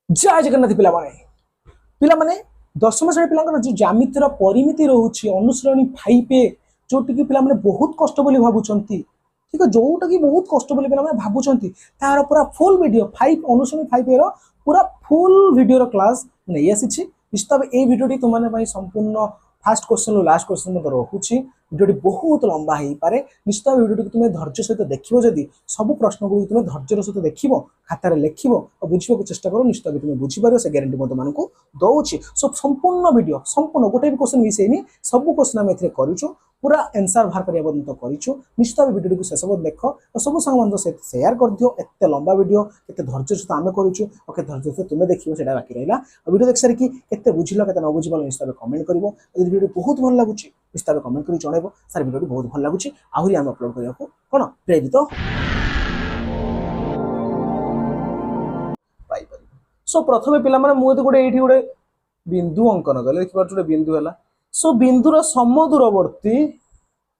जय जगन्नाथ पिला दशम श्रेणी पिला जो ज्यामितिर परिमिति रोचे अनुश्रेणी 5A जोटि कि पिला बहुत कष्ट बोली भावुंट ठीक है जोटा कि बहुत कष्ट बोली पिला भावुंट तार पूरा फुल वीडियो 5 अनुश्रेणी 5A रो पूरा फुल वीडियो क्लास नहीं आसी निश्चित भाव ये वीडियो तुम संपूर्ण फास्ट क्वेश्चन रु लास्ट क्वेश्चन मत रखुची वीडियो बहुत लंबा हो पारे निश्चित भाव वीडियो तुम धैर्य सहित देखो जदि सब प्रश्न को तुम धैर्य सहित देख खातार लिख और बुझे चेष्टा कर निश्चित भाव तुम बुझीपार से ग्यारंटी तुमको दौची सो संपूर्ण वीडियो संपूर्ण गोटे भी क्वेश्चन मिस है सब क्वेश्चन आम ए करूँ पूरा आंसर बाहर करने पर्यटन करूँ निश्चित भाव वीडियो को शेष देख और सब सांग सहित सेयार कर दियो एत लंबा वीडियो केते धैर्य सहित आम करूँ और केते धैर्य सहित तुम देखो से बाकी रहा वीडियो देख सारिकी केते बुझिल केते न बुझिपाल निश्चित भाव कमेंट कर वीडियो बहुत भल लगुच निश्चित भाव कमेंट कर जन सर वीडियो बहुत भल लगुच आहरी आम अपलोड करने कौन प्रेरित सो प्रथम पे मुझे गोटे ये गोटे बिंदु अंकन कले देखिए गोटे बिंदु है सो बिंदुर समदूरवर्ती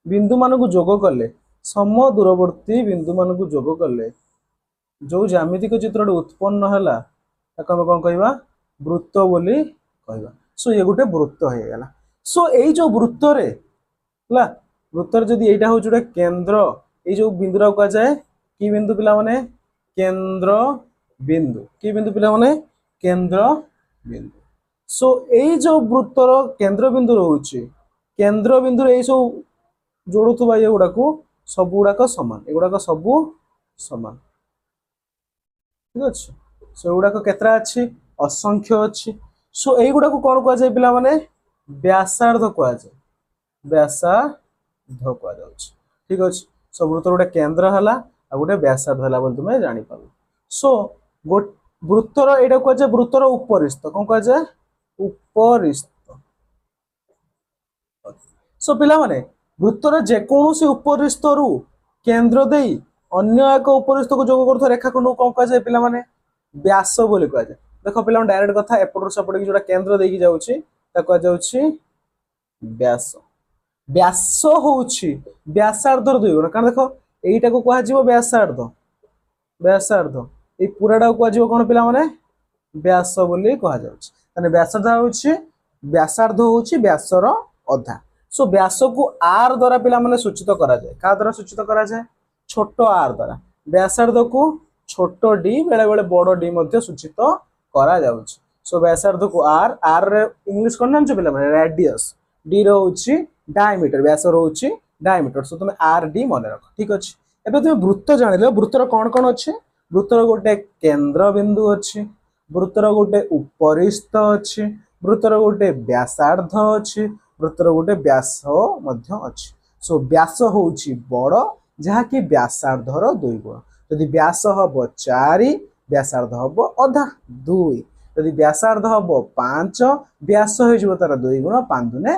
बिंदु मान को जोग कले समदूरवर्ती बिंदु मान को जोग कले जो ज्यामितिक चित्र उत्पन्न है आम कौन कह वृत्त बोली कहवा सो ये गोटे वृत्त हो गला सो यही जो वृत्त वृत्तर जदि यहाँ हूँ गोटे केन्द्र ये जो बिंदुरा कह जाए कि बिंदु पिला माने केन्द्र बिंदु कि बिंदु पिला माने केन्द्र बिंदु सो यही जो वृत्तर केन्द्र बिंदु रोचे केन्द्र बिंदु यही सब जोड़ुवा ये गुड़ाक सब गुड़ाक सामान एगुड़ाक सब सामान ठीक अच्छे सो गुड़ाक केतरा अच्छी असंख्य अच्छी सो यही गुड़ाक कौन कह जाए पिला माने व्यासार्ध कह जाए व्यासार्ध कह ठीक अच्छे सो वृत्तर गोटे केन्द्र है गोटे व्यासार्ध है बोली तुम जापर सो वृत्तर यहाँ कह जाए वृत्तर उपरिस्थ कौन कह जाए उपरिस्थ सो पिला माने वृत्तर जेकोसी उपरिस्थ रु केन्द्र दे अन्य एक उपरिस्थ को जोग कर रेखाखंड को कौन कह जाए पिला माने व्यास बोली कह जाए देख पिला डायरेक्ट कथा एपट सेपट की जोटा केन्द्र देकी जाउछि ता कह जाउछि व्यास व्यास होउछि व्यासार्धर दुई गुण कारण देख एटा को कह जिवो व्यासार्ध व्यासार्ध ए पूराटा को कह कौन पिला माने व्यास बोली कह जाउछि माने व्यासार्ध होउछि व्यासार्ध होउछि व्यासर अधा सो व्यास को आर द्वारा पिला माने सूचित करा जाए का द्वारा सूचित करा जाए छोट आर द्वारा व्यासार्ध को छोट डी बेले बेले बड़ डी मध्ये सूचित करा जाउछि सो व्यासार्ध को आर आर रे इंग्लिश कोन नाम पिला माने रेडियस डी रोउछि डायमीटर व्यास रोउछि डायमीटर सो तुम आर डी मन रख ठीक अछि एबे तुम वृत्त जानिलो वृत्तर कोन कोन अछि वृत्तर गोटे केंद्र बिंदु अछि वृत्तर गोटे उपरिस्थ अछि वृत्तर गोटे व्यासार्ध अछि वृत्तर गोटे व्यास मध्य अछि सो व्यास होउछि बड़ जहा कि व्यासार्धर 2 गुण यदि व्यास हबो 4 व्यासार्ध हबो अधा 2 यदि व्यासार्ध हबो 5 व्यास हो जिवो तार 2 गुण 5 दुने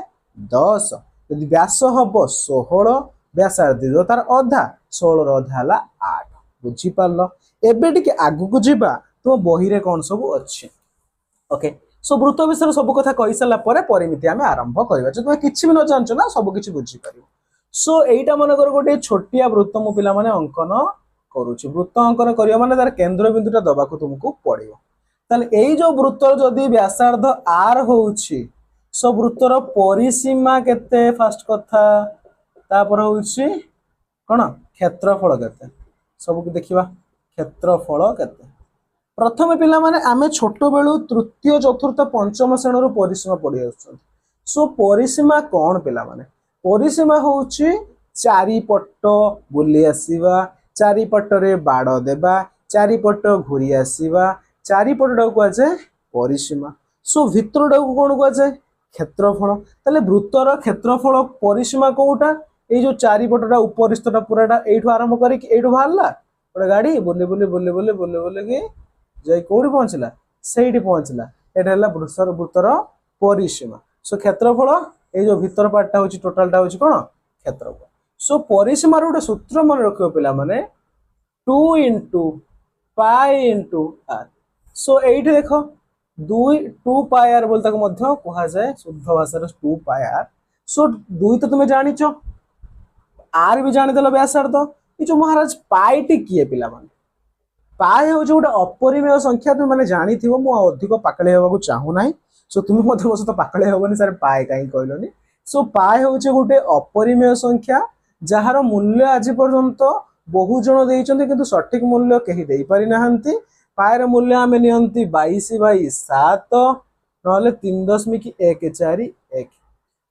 10 यदि व्यास हबो 16 व्यासार्ध दियो तार अधा 16 रो अधा हला 8 बुझी पारलो एबे टिके आगु को जिबा तुम बही रे कोन सब अछि ओके सो वृत्त विषय सब कथा कहि साला परे परिमिति आमे आरंभ करबा जे तुम किछि भी न जानछ ना सब किछि बुझी पारिबो सो एटा मन कर गोटे छोटिया वृत्त मु पिला माने अंकन करूछि वृत्त अंकन करिया माने तार केंद्र बिंदुटा दबाको तुमको पड़िबो ताले एई जो वृत्तर जदी व्यासार्ध आर होउछि सो वृत्तर परिसीमा केते फास्ट कथा तापर होउछि कोन क्षेत्रफल केते सब को देखिबा क्षेत्रफल केते प्रथम पिला माने आमे छोट बेलू तृतीय चतुर्थ पंचम श्रेणी परिसीमा पढ़ी आछन सो परिसीमा कौन पिला माने परिसीमा होउछि चारिपट बुली आसीबा चारिपट रे बाड़ देबा चारिपट घुरी आसीबा चारिपट को जाए परिसीमा सो भितरटा को कौन को जाए क्षेत्रफल ताले वृत्तर क्षेत्रफल परिसीमा कोटा ए जो चारिपटटा उपरिस्थटा पूराटा एठू आरंभ करी एठू बाहरला गोटे गाड़ी बुले बुले बुले बुले बुले बुले कि जाई कोठी पहुंचला सेठी पहुंचला एटा हला वृत्तर परिसीमा सो क्षेत्रफल ए जो भीतर पार्टटा होची टोटलटा होची कोन क्षेत्रफल सो परिसीमा रो गोटे सूत्र मन रखियो पिला माने 2 * पाई * r सो एठी देखो 2 पाई r बोल तक मध्य कहा जाए शुद्ध भाषा रे 2 पाई r सो 2 तो तुम जानिचो r भी जानि देलो व्यासार्ध ई जो महाराज पाई टी किए पिला माने पाए हूँ गोटे अपरिमेय संख्या तुम मैंने जानी मु अधिक पाकड़ी हवा चाहूना सो तुम मो सहित पाकड़ी हेनी सर पाए कहीं कहलनि सो पाए हूँ गोटे अपरिमेय संख्या जार मूल्य आज पर्यंत बहु जन देइचंती किंतु सठिक मूल्य कहीं दे पारि नाहंती पाएर मूल्य आमे नियंती 22/7 नहले 3.141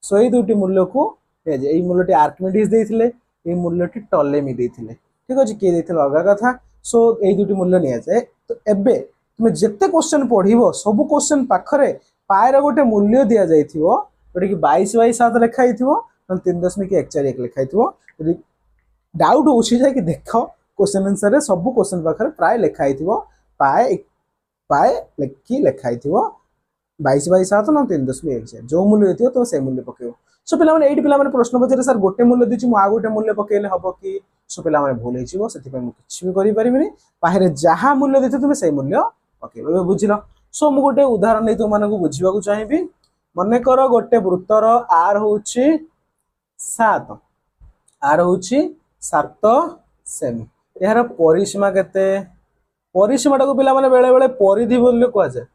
सो ये दुटी मूल्य को ये मूल्यटी आर्किमिडीज देथिले ये मूल्यटी टॉलेमी देथिले ठीक अछि के देथिले अलग कथा सो ये दुटी मूल्य निया जाए तो एबे तुमे जेते क्वेश्चन पढिबो सब क्वेश्चन पाखरे पाएर गोटे मूल्य दिया जाइथिबो जोटा कि 22/7 लिखा हिथिबो 3.141 लिखा हिथिबो यदि डाउट होछि जे कि देखो क्वेश्चन आंसर रे सब क्वेश्चन पाखरे प्राय लिखा हिथिबो पाए पाए लिखि लिखा हिथिबो 22/7 ना 3.1 जो मूल्य थी तो से मूल्य पकेबो सो पिला माने एठी पिला माने प्रश्न पचारे सर गोटे मूल्य दिछि मु आ गोटे मूल्य पकेले हबो कि सो पिला माने भूल हिचिबो सेति पे मु किछि भी करि परिबिनी बाहरे जहा मूल्य देथे तुमे से मूल्य पकेबो एबे बुझिलो सो मु गोटे उदाहरण नै तुम मानकु बुझिबा को चाहिबी मने कर गोटे वृत्तर आर होछि 7 आर होछि 7 सेमी यार परिसीमा केते परिसीमाटा को पिला माने बेले बेले परिधि बोलले को जाय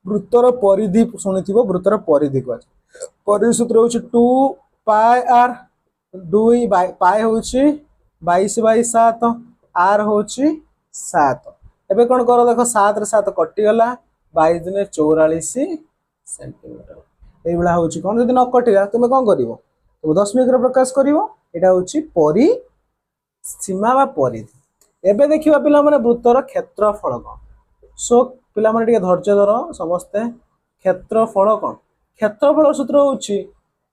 वृत्तर परिधि शुणिथिबो वृत्तर परिधि को परिधि सूत्र होछि 2 पाई आर 2 पाई होछि 22/7 आर होछि 7 एबे कोन करो देखो 7 रे 7 कटि गला 22 दिने 44 सेंटीमीटर एई बला होछि कोन जदि न कटिला तुमे कोन करिवो तो दशमिक रे प्रकाश करिवो एटा होछि परि सीमा बा परिधि एबे देखिबा पिला माने वृत्तर क्षेत्रफल कोन सो पिला माने टिके धैर्य धर समस्ते क्षेत्रफल कोन क्षेत्रफल सूत्र होछि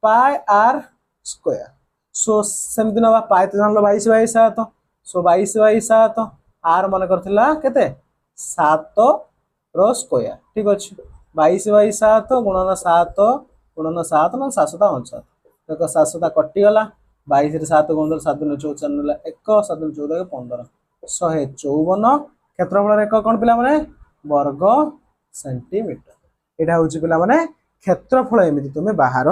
पाई आर स्क्वायर सो सेमति नबा पाई त जानलो 22/7 सो 22/7 आर माने करथिला केते 7 रो स्क्वायर ठीक अछि 22/7 गुणन 7 गुणन 7 न 7 देखो 7 कटि गला 22 रे 7 गुणन 7 न 54 नला 1 7 न 14 15 154 क्षेत्रफल रे कोन पिला माने वर्ग सेंटीमीटर एटा होछि पिला माने क्षेत्रफल एमिति तुमे बाहर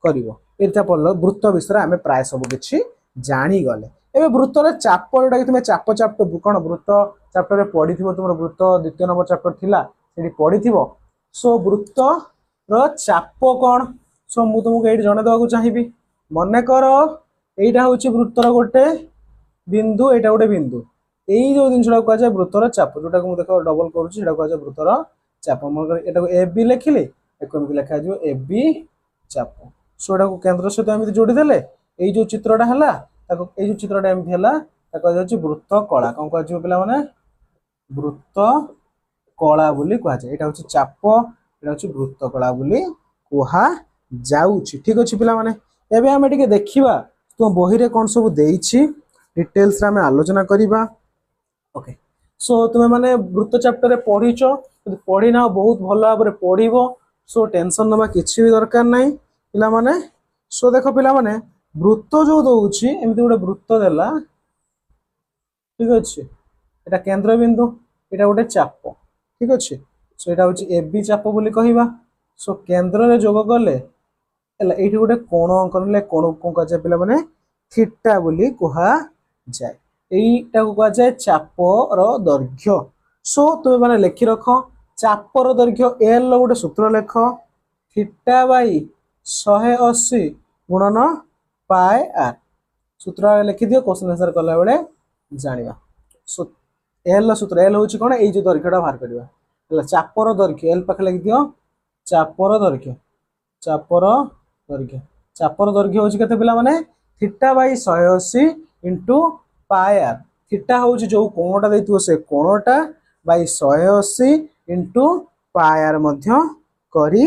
करिवो एटा पढलो वृत्त विषय आमे प्राय सब किछि जानि गले एबे वृत्त रे चाप जोटा कि तुमे चाप कोन वृत्त चैप्टर रे पढिथिबो तुमर वृत्त द्वितीय नंबर चैप्टर थिला सेठी पढिथिबो सो वृत्त रो चाप कोन सो मु तुमको एठी जणे देबा को चाहिबी मने करो एटा होछि वृत्तर गोटे बिंदु एटा गोटे बिंदु एई जो जिनसडा को जाय वृत्तर चाप जोटा को मु देखो डबल करूछि एटा को जाय वृत्तर चाप मन एटा को ए बी लिखिले एको एमि लिखा जो ए बी चाप सो एटा को केंद्र सहित एमि जोडी देले एई जो चित्रटा हला ताको एई जो चित्रटा एमि हला ताको जाय वृत्त कला कोन को जो पिला माने वृत्त कला बोली कहा जाय एटा होछि चाप एटा होछि वृत्त कला बोली कहा जाउछि ठीक अछि पिला माने एबे हमें टिके देखिबा तो बही रे कोन सब देइछि डिटेल्स रे हमें आलोचना करिबा ओके सो तुमे माने वृत्त चैप्टर रे पढिचो यदि पढि ना बहुत भलो भाबरे पढिबो सो टेंशन नबा किछि भी दरकार नाही पिला माने सो देखो पिला माने वृत्त जो दोउछि एमिति गोटे वृत्त देला ठीक अछि एटा केंद्र बिंदु एटा गोटे चाप ठीक अछि सो एटा होछि ए बी चाप बोली कहिबा सो केंद्र रे जोग गले एला एठी गोटे कोण करले कोण को कह जाय पिला माने थीटा बोली कहा जाय एईटा को कहा जाय चाप रो दैर्घ्य सो तुमे माने लिखि रखो चाप रो दैर्घ्य एल रो गोटे सूत्र लेख थीटा बाई 180 गुणन पाई आर सूत्र लिखि दियो क्वेश्चन आंसर करला बेले जानिबा सो एल सूत्र एल होछि कोन एई जो दैर्घ्यटा बाहर करबा हला चाप रो दैर्घ्य एल पाख लिखि दियो चाप रो दैर्घ्य चाप रो दैर्घ्य होछि केते पिला माने theta by 180 into pi r theta होछि जो कोणटा दैथिबो से कोणटा बाई 180 इनटू पाई आर मध्य करी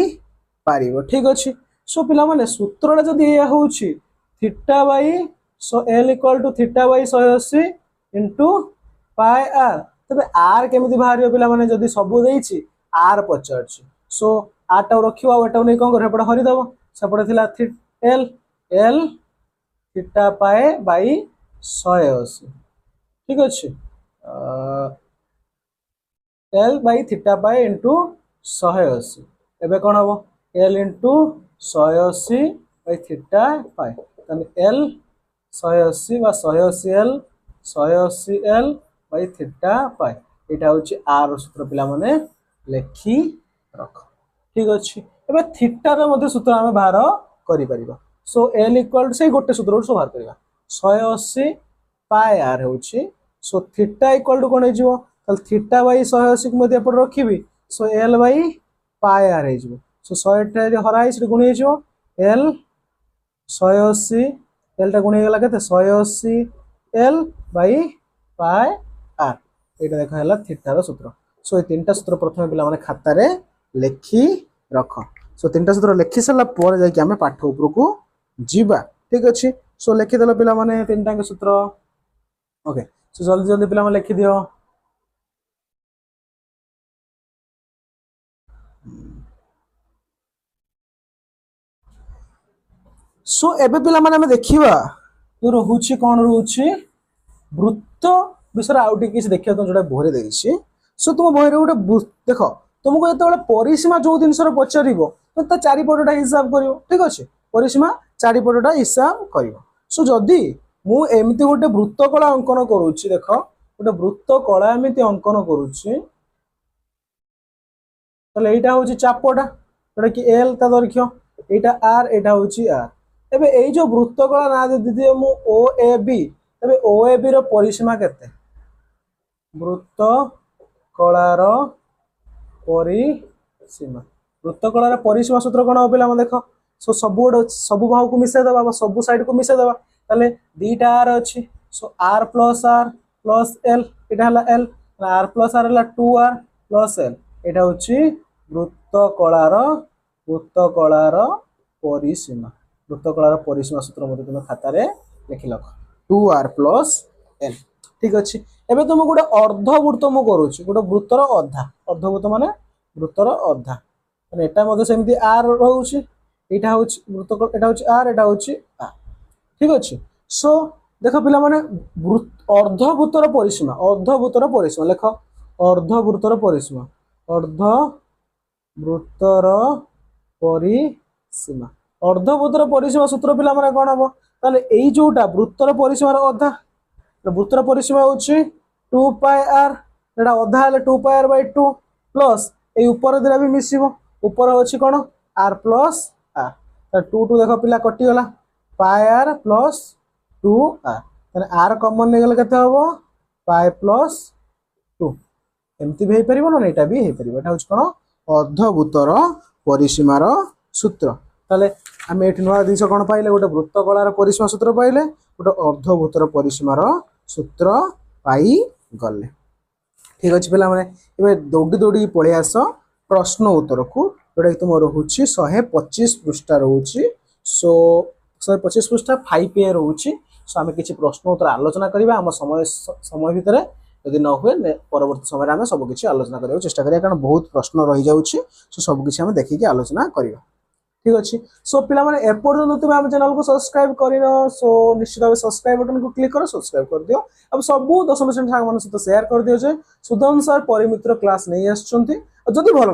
पारिबो ठीक अछि सो पिला माने सूत्रटा जदी ए होछि theta by so L equal to theta by 180 into pi r तबे आर केमिति बाहरियो पिला माने जदी सब देइछि आर पचारछि सो आर टा रखियो आ एटा नै कोन करे पडा हरि दबो सेपडे थिला एल एल थीटा पाए बाई 180 ठीक अछि एल बाई थीटा पाए इनटू 180 एबे कोन हबो एल इनटू 180 बाई थीटा पाए तने एल 180 बा 180 एल बाई थीटा पाए एटा होची आर सूत्र पिला माने लेखि रख ठीक अछि एबे थीटा रे मध्ये सूत्र हम बाहर करि परिबा सो l इक्वल से गोटे सूत्र बाहर करिबा 180 पाई आर होची सो थीटा इक्वल टू कोन हे जिवो तल थीटा बाई 180 को मध्ये पड़ रखिबी सो l बाई पाई आर हे जिवो सो 100 टा जे हराई से गुण हे जिवो l 180 l टा गुण हे गेला केते 180 l बाई पाई आर एटा देखा हला थीटा रो सूत्र सो ए तीनटा सूत्र प्रथमे पिला माने खाता रे लेखि रख सो तीनटा सूत्र लेखि सला पर जाय कि हमें पाठ ऊपर को जीवा ठीक अछि सो लेखि देला पिला माने तीनटा के सूत्र ओके सो जल्दी जल्दी पिला माने लेखि दियो सो एबे पिला माने हमें देखिबा जो रहउछि कोन रहउछि वृत्त विषय आउटी किसी देखिया तो जोटा भोरे देइछि सो तुम भोरे गोटे देख तुमको जो परिसीमा जो जिनस पचारिबो तो ता चारिपटटा हिसाब करिवो ठीक अछि परिसीमा चारिपटटा हिसाब करिवो सो जदी मु एमिति गोटे वृत्तकला अंकन करूछि देख गोटे वृत्तकला एमिति अंकन करूछि तले एटा होछि चापटा जोटा कि एल ता दैर्घ्य एटा आर एटा होछि आर एबे एई जो वृत्तकला ना दे दिए मु ओ ए बी तबे ओ ए बी रो परिसीमा केते वृत्त कलार परिसीमा वृत्त कलार परिसीमा सूत्र कोन होबेला हम देखो सो सब भाग को मिसे दबा सब साइड को मिसे दबा ताले दीटा आर अछि सो आर प्लस एल एटा हला एल आर प्लस आर हला 2r प्लस एल एटा होछि वृत्त कलार परिसीमा सूत्र मते तुम खाता रे लिखि लख 2r प्लस एल ठीक अछि एबे तुम गोटे अर्धवृत्त मु करूछि गोटे वृत्तर अर्धवृत्त माने वृत्तर अर्धा माने एटा मध्ये सेमति आर रहउछि एटा होछि वृत्त एटा होछि आर एटा होछि आर ठीक अछि सो देखो पिला माने अर्धवृत्तर परिसीमा लेख अर्धवृत्तर परिसीमा अर्धवृत्तर परिसीमा सूत्र पिला माने कोन हबो ताले एई जोटा वृत्तर परिसीमार अधा वृत्तर परिसीमा होछि 2 पाई आर एटा अधा हले 2 पाई आर बाय 2 प्लस ए ऊपर दिला भी मिसिबो ऊपर होछि कोन आर प्लस आर त 2 2 देखो पिला कटि गला पाई आर प्लस 2 आर तने आर कॉमन ने गेल केते हबो पाई प्लस 2 एमति भी हे परिबो न एटा भी हे परिबो एटा होछि कोन अर्धवृत्तर परिसीमार सूत्र ताले हम एठी नवा दिस कोन पाइले गोटे वृत्तकलार परिसीमा सूत्र पाइले गोटे अर्धवृत्तर परिसीमार सूत्र पाई गले ठीक अछि पिला माने एबे दौडी दौडी पळे आस प्रश्न उत्तर को जोटा तुम रहउछि 125 पृष्ठ रहउछि सो 125 पृष्ठ 5 ए रहउछि सो हम किछि प्रश्न उत्तर आलोचना करिबा हम समय भितरे यदि न हुए परवर्ती समय हम सब किछि आलोचना करियो चेष्टा करिया कारण बहुत प्रश्न रहि जाउछि सो सब किछि हम देखि के आलोचना करियो ठीक अछि सो पिला माने एपर्यंत तुम हम चैनल को सब्सक्राइब करिनो सो निश्चित भाव सब्सक्राइब बटन को क्लिक करो सब्सक्राइब कर दियो अब सब 10% सांग मन सहित शेयर कर दियो जे सुदन सर परिमित्र क्लास नै आछंती जदी भलो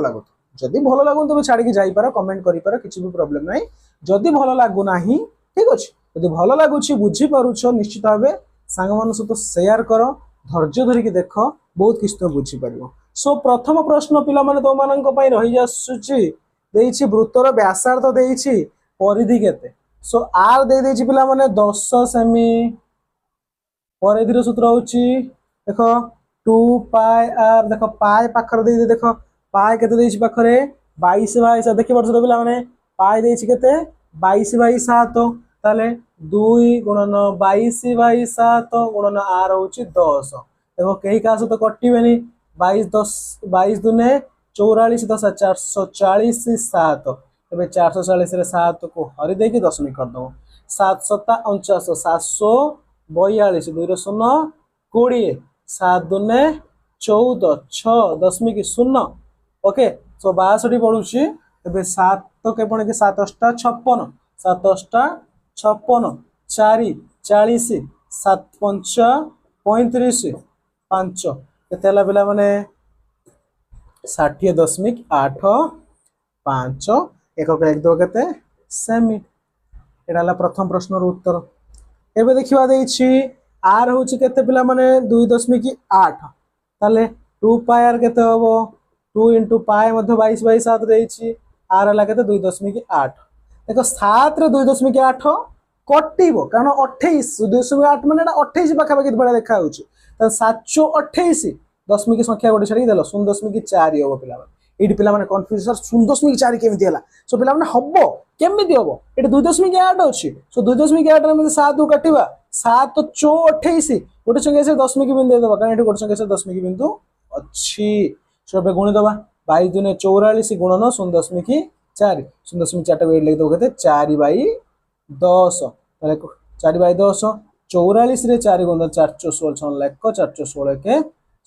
लागो तबे छाडी के जाई पारो कमेंट करि पारो किछि भी प्रॉब्लम नै जदी भलो लागो नाही ठीक अछि जदी भलो लागो छी बुझी पारुछो निश्चित भाव सांग मन सहित शेयर करो धैर्य धरि के देखो बहुत किछ तो बुझी पारिबो सो प्रथम प्रश्न पिला माने तो मानन को पई रहि जासुची देइछि वृत्तर व्यासार्ध देइछि परिधि केते सो आर दे देइछि पिला माने 10 सेमी परिधिर सूत्र होछि देखो 2 पाई आर देखो पाई पाखर दे देखो पाई केते देइछि पाखरे 22 बाई 7 देखि परछ पिला माने पाई देइछि केते 22 बाई 7 ताले 2 गुणन 22 बाई 7 गुणन आर होछि 10 देखो केही का सहित कटिबेनी 22 दुने 44 10 440 7 तबे 440 रे 7 को हरि दे के दशमिक कर दो 7 7 49 742 2 रे 0 20 7 दुने 14 6 दशमिक 0 ओके सो 62 पडुची तबे 7 के पण के 7 8 56 7 8 56 4 40 7 5 35 5 केतेला बेला माने 60.85 एकक एक दो केते सेमी एडाला प्रथम प्रश्न रो उत्तर एबे देखिबा देइछि आर होछि केते पिला माने 2.8 ताले टू पाए आर केते हबो 2 इंटू पाए मध्य 22/7 देइछि आर हला केते 2.8 देखो 7 रे 2.8 कटिबो कारण 28 2.8 माने 28 पाखापाखि भले देखा होउछि त 728 दशमिक संख्या गोटे छाड़ी देलो 0.4 हबो पिला एठी पिला माने कंफ्यूज सर 0.4 केमिति हला सो पिला माने हबो केमिति हबो एठी 2.8 अछि सो 2.8 रे मते 7 को काटिबा 7 चो 28 गोटे संख्या से दशमिक बिंदु दे दबा कारण एठी गोटे संख्या से दशमिक बिंदु अछि सो बे गुणी दबा 22 दुने 44 गुणन 0.4 0.4 टा लिख दो केते 4/10 ताले 4/10 44 रे 4 गुणन 416 लाख 416 के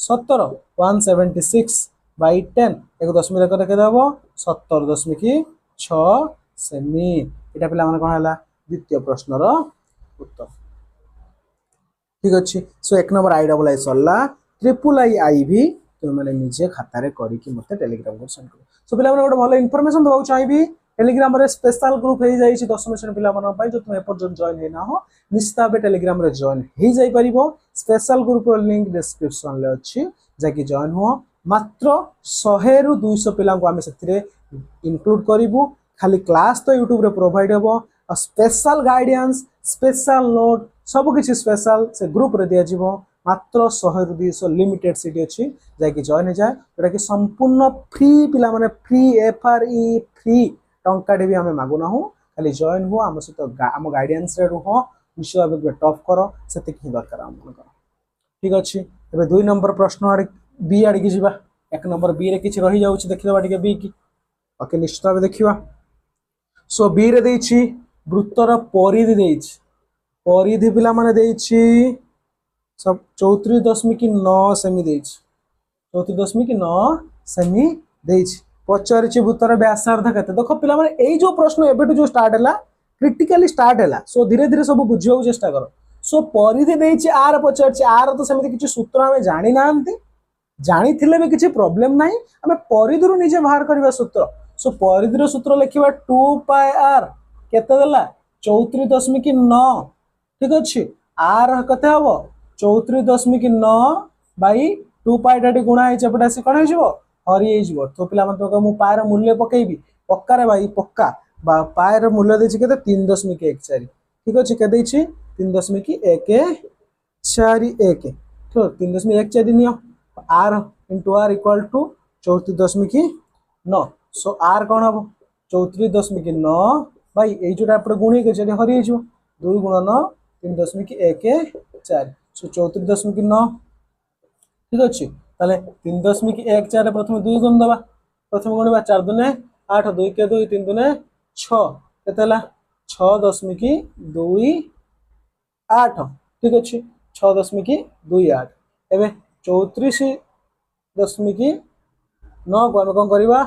17 176/10 एक दशमिक रेखा रखे देबो 17.6 सेमी एटा पिला माने कोन हला द्वितीय प्रश्न रो उत्तर ठीक अछि सो एक number I Sarla triple I भी तुम मैंने निजे खाता रे करी कि मते टेलीग्राम को सेंड करो सो पिला माने गोटे भलो इन्फॉर्मेशन दबाउ चाहिबी टेलीग्राम रे स्पेशल ग्रुप हे जाई छि 10 श्रेणी पिला माने पई जो तुम एपर्जन जॉइन हे ना हो निश्चित भाबे टेलीग्राम रे जॉइन हे जाई परिबो स्पेशल ग्रुप रो लिंक डिस्क्रिप्शन ले अछि जाकी जॉइन हो मात्र 100 रु 200 पिला को आमे सेतिरे इंक्लूड करिवु खाली क्लास तो यूट्यूब रे प्रोवाइड हेबो आ स्पेशल गाइडेंस स्पेशल नोट सब किछि स्पेशल से ग्रुप रे दिया जिवो मात्र 100 रु 200 लिमिटेड सीट अछि जाकी जॉइन हे जाय जेटा कि संपूर्ण फ्री पिला माने फ्री एफआरई फ्री टंका भी हमें मागु ना हो खाली जॉइन हो हम सहित हम गाइडेंस रे रहो निश्चय भाबे टॉप करो सेति कि दरकार हम करो ठीक अछि एबे 2 नंबर प्रश्न आड़ बी आड़ की जिबा एक नंबर बी रे किछि रहि जाउछि देखिबा टिके बी की ओके निश्चित भाबे देखिबा सो बी रे देइछि वृत्तर परिधि देइछि परिधि पिला माने देइछि सब 34.9 सेमी देइछि 34.9 सेमी देइछि पचारिछि वृत्तर व्यासार्ध केते देखो पिला माने एई जो प्रश्न एबेटु जो स्टार्ट हैला क्रिटिकली स्टार्ट हैला सो धीरे धीरे सब बुझियो चेष्टा करो सो परिधि देइछि आर पचारिछि आर तो सेमिति किछि सूत्र हमें जानि नांती जानि थिले भी किछि प्रॉब्लम नाही हमें परिधिरु निजे बाहर करबा सूत्र सो परिधिर सूत्र लिखिबा 2 पाई आर केते देला 34.9 ठीक अछि आर कते हबो 34.9 बाई 2 पाई टाटी गुणा है चपटा से कोन है जिवो हरि है जिवो तो पिला मन तो मु पाएर मूल्य पकेइबी पक्का रे भाई पक्का बा पाएर मूल्य देछि केते 3.14 ठीक अछि के देछि 3.141 तो 3.14 neo r into r equal to 34.9 so r कोन हबो 34.9 भाई ए जोटा आपण गुणी के जे हरि हिजो 2 गुणन 3.14 सो 34.9 ठीक अछि ताले 3.14 प्रथम 2 गुण दबा प्रथम गुणबा 4 दुने 8 2 के 2 3 दुने 6 केतला 6.28 ठीक अछि 6.28 एबे 34.9 को हम कोन करबा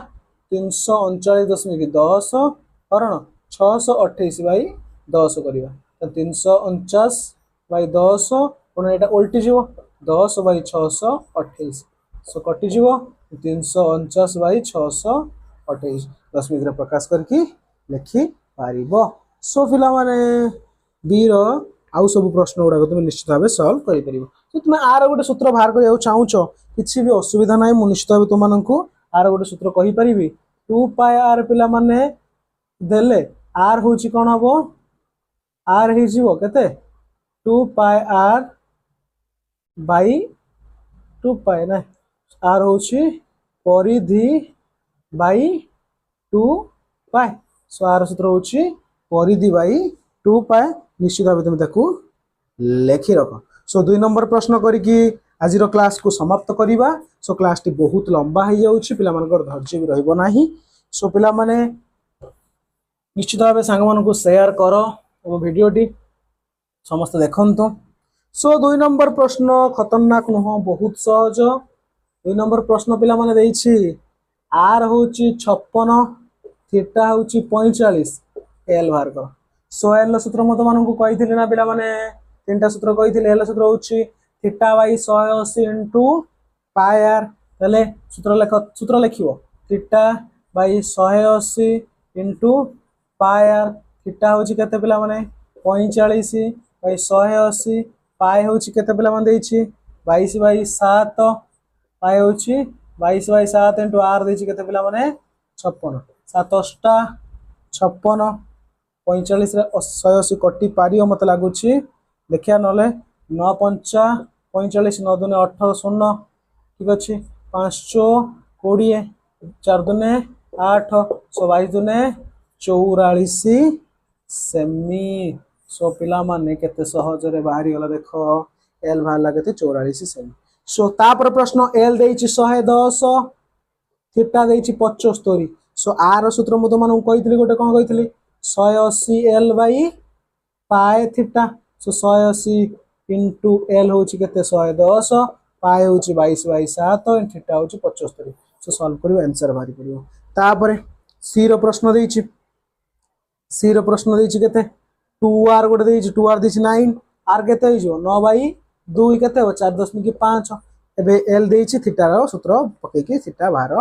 339.10 करण 628/10 करबा तो 349/10 कोन एटा उल्टी जीवो 10/628 सो कटि जीवो 349/628 दशमिक रे प्रकाश करके लिखि पारिबो सो पिला माने बी रो आउ सब प्रश्न गुडा तुम निश्चित भाव सॉल्व करि परिबो तो तुम आर गोटे सूत्र बाहर करिया चाहूचो किछि भी असुविधा नाही मु निश्चित भाव तुमनकु आर गोटे सूत्र कहि परिबी 2 पाई आर पिला माने देले आर होची कोन हबो आर हि जीवो केते 2 पाई आर बाई 2 पाई ना आर होची परिधि बाई 2 पाई सो आर सूत्र होची परिधि बाई 2 पाई निश्चित भाव तुम ताकू लेखि रख सो 2 नंबर प्रश्न करिकी आज क्लास को समाप्त करिबा सो क्लास टी बहुत लंबा हो जाउछि पिला मानकर धैर्य भी रहइबो नाही सो पिला माने निश्चित भाव सांग मान को शेयर करो वो वीडियो टी समस्त देखंतु सो 2 नंबर प्रश्न खतरनाक नुह बहुत सहज 2 नंबर प्रश्न पिला माने देइछि आर होची 56 थीटा होची 45 एल बाहर कर सो एल सूत्र मत मान को कहिथिले ना पिला माने तीनटा सूत्र कहिथिले एल सूत्र होची theta by 180 into pi r तले सूत्र लिखिबो theta by 180 into pi r theta होची केते पिला माने 45 बाई 180 पाई होची केते पिला माने देइछि 22/7 पाए होची 22/7 इंटू आर देछि केते पिला माने 56 7 8 56 45 रे 180 कटी पारियो मते लागुची देखिया नले 9 पंचा 45 9 दुने 18 शून्य ठीक अच्छे 5 20 4 दुने 8 22 दुने 44 सेमी सो पिला माने केते सहज रे बाहरी गला देखो एल बाहर लागे 44 सेमी सो तापर प्रश्न एल देछि 110 थीटा देछि 75 सो आर सूत्र मु तुम कही गोटे कौन कही 180 एल बाई पाए थीटा सो 180 इंटू एल हूँ के 110 पाए हूँ 22/7 थीटा हूँ 75 सो सॉल्व कर आंसर बाहरी पड़ो तापर सी रो प्रश्न देछि सी रो प्रश्न देछि केते 2r गोटे देछि 2r देछि 9 r केते हो 9/2 केते 4.5 एबे एल देछि थीटा रो सूत्र पकेकी थीटा बाहर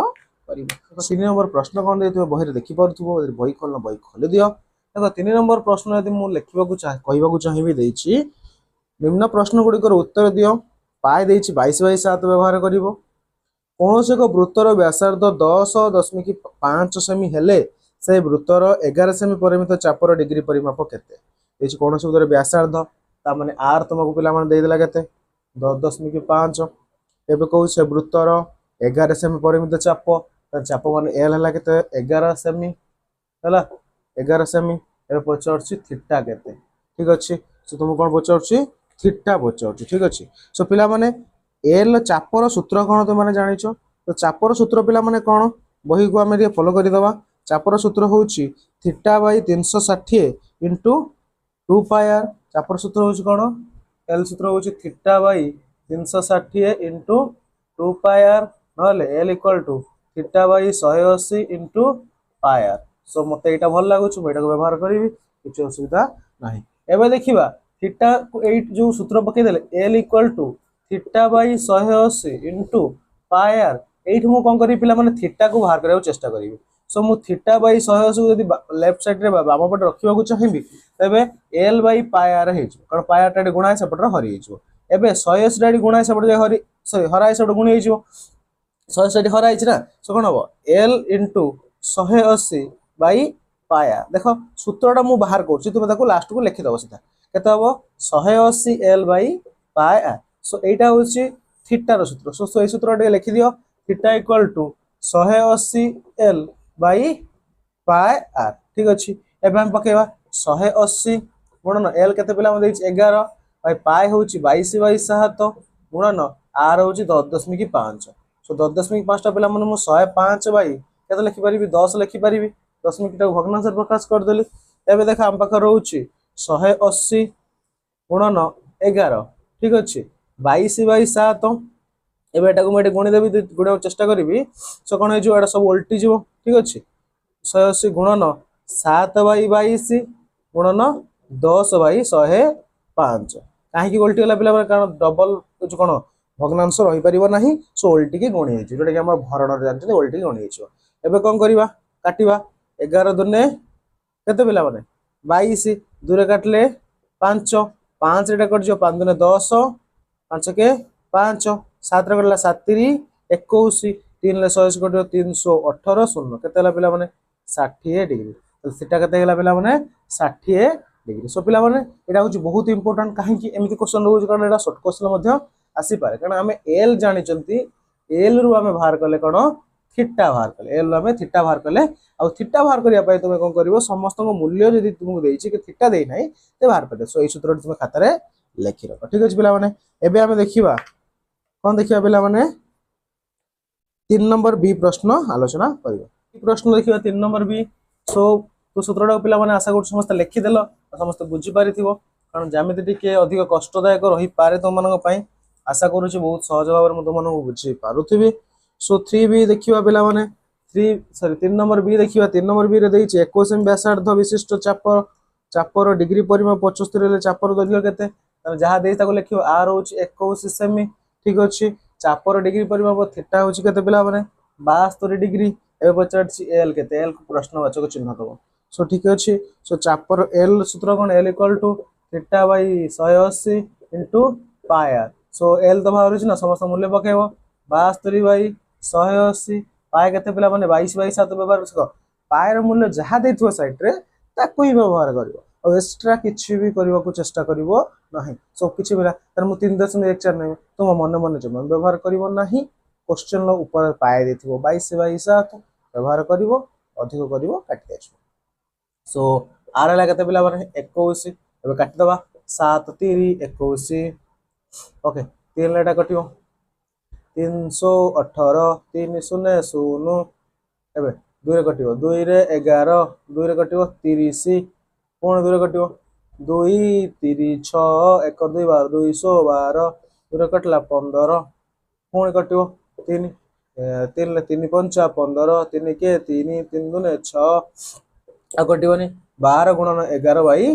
करिवो 3 नंबर प्रश्न कोन देथिबो बही रे देखि परथुबो बही खोल दियो देखो 3 नंबर प्रश्न यदि मु लिखिबाकू कहबाकू चाहिबी देछि निम्न प्रश्न गुड़िकर उत्तर दियो पाए देछि 22/7 व्यवहार करिवो कौन एक वृत्तर व्यासार्ध 10.5 सेमी हेले से वृत्तर 11 सेमी परिमित चापर डिग्री परिमाप केते कौन से व्यासार्ध ता माने आर तुमको पिला माने देदेला केते 10.5 एबे कहू से वृत्तर 11 सेमी परिमित चाप चाप माने एल हला केते 11 सेमी हला 11 सेमी एबे पचारछि थीटा केते ठीक अछि सो तुम कोन पचारछि थीटा पचारछि ठीक अछि सो पिला माने एल चापर सूत्र कौन तुम मैंने जानिछ तो चापर सूत्र पिला माने कौन बही को आम फॉलो करदे चापर सूत्र हूँ theta by 360 into 2 pi r चापर सूत्र हूँ कौन एल सूत्र हूँ theta by 360 into 2 pi r ना l equal to theta by 180 into pi are so मत यहाँ भल लगुच मुझे व्यवहार करी किसी असुविधा ना एवं देखा थीटा जो सूत्र पकईदे l equal to theta by 180 into pi r एट मु कौन करी पिला माने थीटा को बाहर करने चेष्टा करी सो मु थीटा बाई 180 यदि लेफ्ट साइड रे बाम पटे रखा चाहिए तेबे एल बाई पाई आर हो कारण पाई आर टा गुणा सेपटे हरी हो एबे 180 टा गुणा सेपटे हरी सॉरी हराई सेपटे गुणी हो 180 हराई ना सो कौन हम L into 180 by pi R देख सूत्रटा मु बाहर कर तुम लास्ट को लिखिदेव सीधा केते हम 180 L by pi are so एटा हूँ थीटार सूत्र सो ये सूत्र टे लिखि दियो theta equal to 180 L by pi R ठीक अच्छे एवं हम पकेवा 180 गुणन एल केते पिला 11 बाई पाई हूँ 22/7 गुणन आर हूँ 10.5 सो 10.5 पिला मन 105 बाई केते लिखिपारि 10 लिखिपारि 10 भग्नांश प्रकाश करदेली एवं देखा आम पाखे रोचे 180 गुणन 11 ठीक अच्छे 22/7 एटा को मुझे गुणीदेवी गुणा चेष्टा करी सो कौन हो सब उल्टी जीव ठीक अच्छे 180 गुणन 7/22 गुणन 10/105 कहीं उल्टी गला पिला कारण डबल जो कौन भग्नांश रही पार ना सो उल्टी की गुणी जोटा कि आम भरण जानते उल्टी की गुणी एवं कौन करवा काटा 11 दुने केते पिला माने 22 दूरे काटिले 5 5 रे कट 5 दुने 10 5 के 5 7 रे कटला 7 21 3 ले 180 कट 318 शून्य केते पिला माने 60 डिग्री सीटा केते पिला माने 60 डिग्री सो पिला माने एटा होची बहुत इंपोर्टेंट कहीं एमती क्वेश्चन रोज कारण एटा शॉर्ट क्वेश्चन आसी पारे कारण आमे एल जानि चंती एल रु आमे बाहर कले कोन थीटा बाहर कले एल आमे थीटा बाहर कले आ थीटा बाहर करिया पय तुमे कोन करिवो समस्त मूल्य जदि तुमको देछि कि थीटा देइ नै ते बाहर करदे सो ए सूत्र तुमे खाता रे लिखि रख ठीक अछि पिला माने एबे आमे देखिबा कोन देखिबा पिला माने 3 नंबर बी प्रश्न आलोचना करिवो प्रश्न देखिबा 3 नंबर बी सो तो सूत्रटा पिला माने आशा कर समस्त लिखि देलो समस्त बुझी पारिथिबो कारण ज्यामिति टिके अधिक कष्टदायक रही पारे तुम मानक पई आशा करूची बहुत सहज भाव में तुम बुझी पारुथिबी सो 3b देखिबा पिला माने 3 नंबर बी देखिबा 3 नंबर बी रे देछि 21 सेमी व्यासार्ध विशिष्ट चापर डिग्री परिमाप 75 रे चापर दैर्घ्य केते जहा देइ ताको लिखियो आर होछि 21 सेमी ठीक अछि चापर डिग्री परिमाप थीटा होछि केते पिला माने 72 डिग्री एबे पचारछि एल केते एल को प्रश्नवाचक चिन्ह दबो सो ठीक अछि सो चापर एल सूत्र कोन l equal to theta by 180 into pi are so l तो बाहर ना समस्त मूल्य पकेब 72 बाई 180 पाए केते पिला माने 22 बाई 7 व्यवहार कर पाए रो मूल्य जहा देथियो साइड रे ताकू ही व्यवहार करिवो और एक्स्ट्रा किछि भी करबा को चेष्टा करिवो नाही सब किछि बिला तर मु 3.14 नै तुम मन मन जम व्यवहार करिवो नाही क्वेश्चन लो ऊपर पाए देथिवो 22 बाई 7 व्यवहार करिवो अधिक करिवो काटि आछो सो आर ला केते पिला माने 21 एबे काटि दबा 7 3 21 ओके 3 लेटा कटियो 318 3 0 0 एबे 2 रे कटियो 2 रे 11 2 रे कटियो 30 पुणी 2 रे कटियो 2 3 6 1 2 12 212 2 रे कटला 15 पुणी कटियो 3 3 ले 3 5 15 3 के 3 3 दुने 6 आ कटियोनी 12 गुणन 11 बाई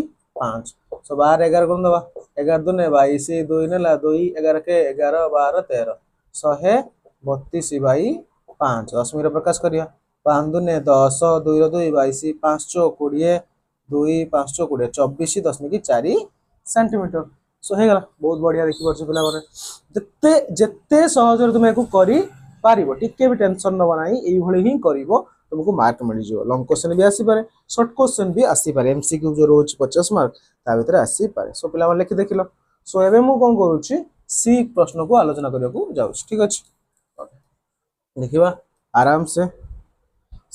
5 सो 12 11 गुण दबा 11 दुने 22 2 नेला 2 11 के 11 12 13 132 बाई 5 दशमी रे प्रकाश करिया 5 दुने 10 2 रो 2 22 5 चौक 20 2 5 चौक 20 24.4 सेंटीमीटर सो हे गला बहुत बढ़िया देखि परछ पिला माने जत्ते जत्ते सहज रे तुमे को करी पारिबो टिके भी टेंशन न बनाई एई भली ही करिवो तुमको मार्क मिल जिवो लॉन्ग क्वेश्चन भी आसी पारे शॉर्ट क्वेश्चन भी आसी पारे एमसीक्यू जो रोज 50 मार्क ता भीतर आसी पारे सो पिला माने लिखि देखिलो सो एबे मु कोन करूची सी प्रश्न को आलोचना करिया को जाउ ठीक अछि देखिबा आराम से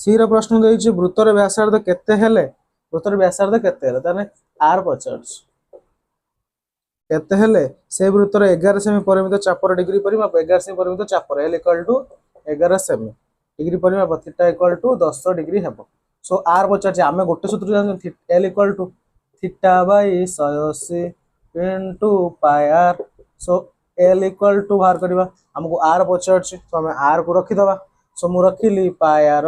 सी रो प्रश्न देइछि वृत्तर व्यासार्ध केते हेले वृत्तर व्यासार्ध केते हेले ताने आर पचार्स केते हेले से वृत्तर 11 सेमी परिमित चापर डिग्री परिमाप 11 सेमी परिमित चापर L equal to 11 cm degree परिमाप थीटा इक्वल टू 10 डिग्री हेबो सो आर पचार्स आमे गोटे सूत्र जान L equal to theta by 180 into pi are so L equal to बाहर करबा हमको आर पचार्स तो हमें आर को रखि दबा सो मु रखिली पाई आर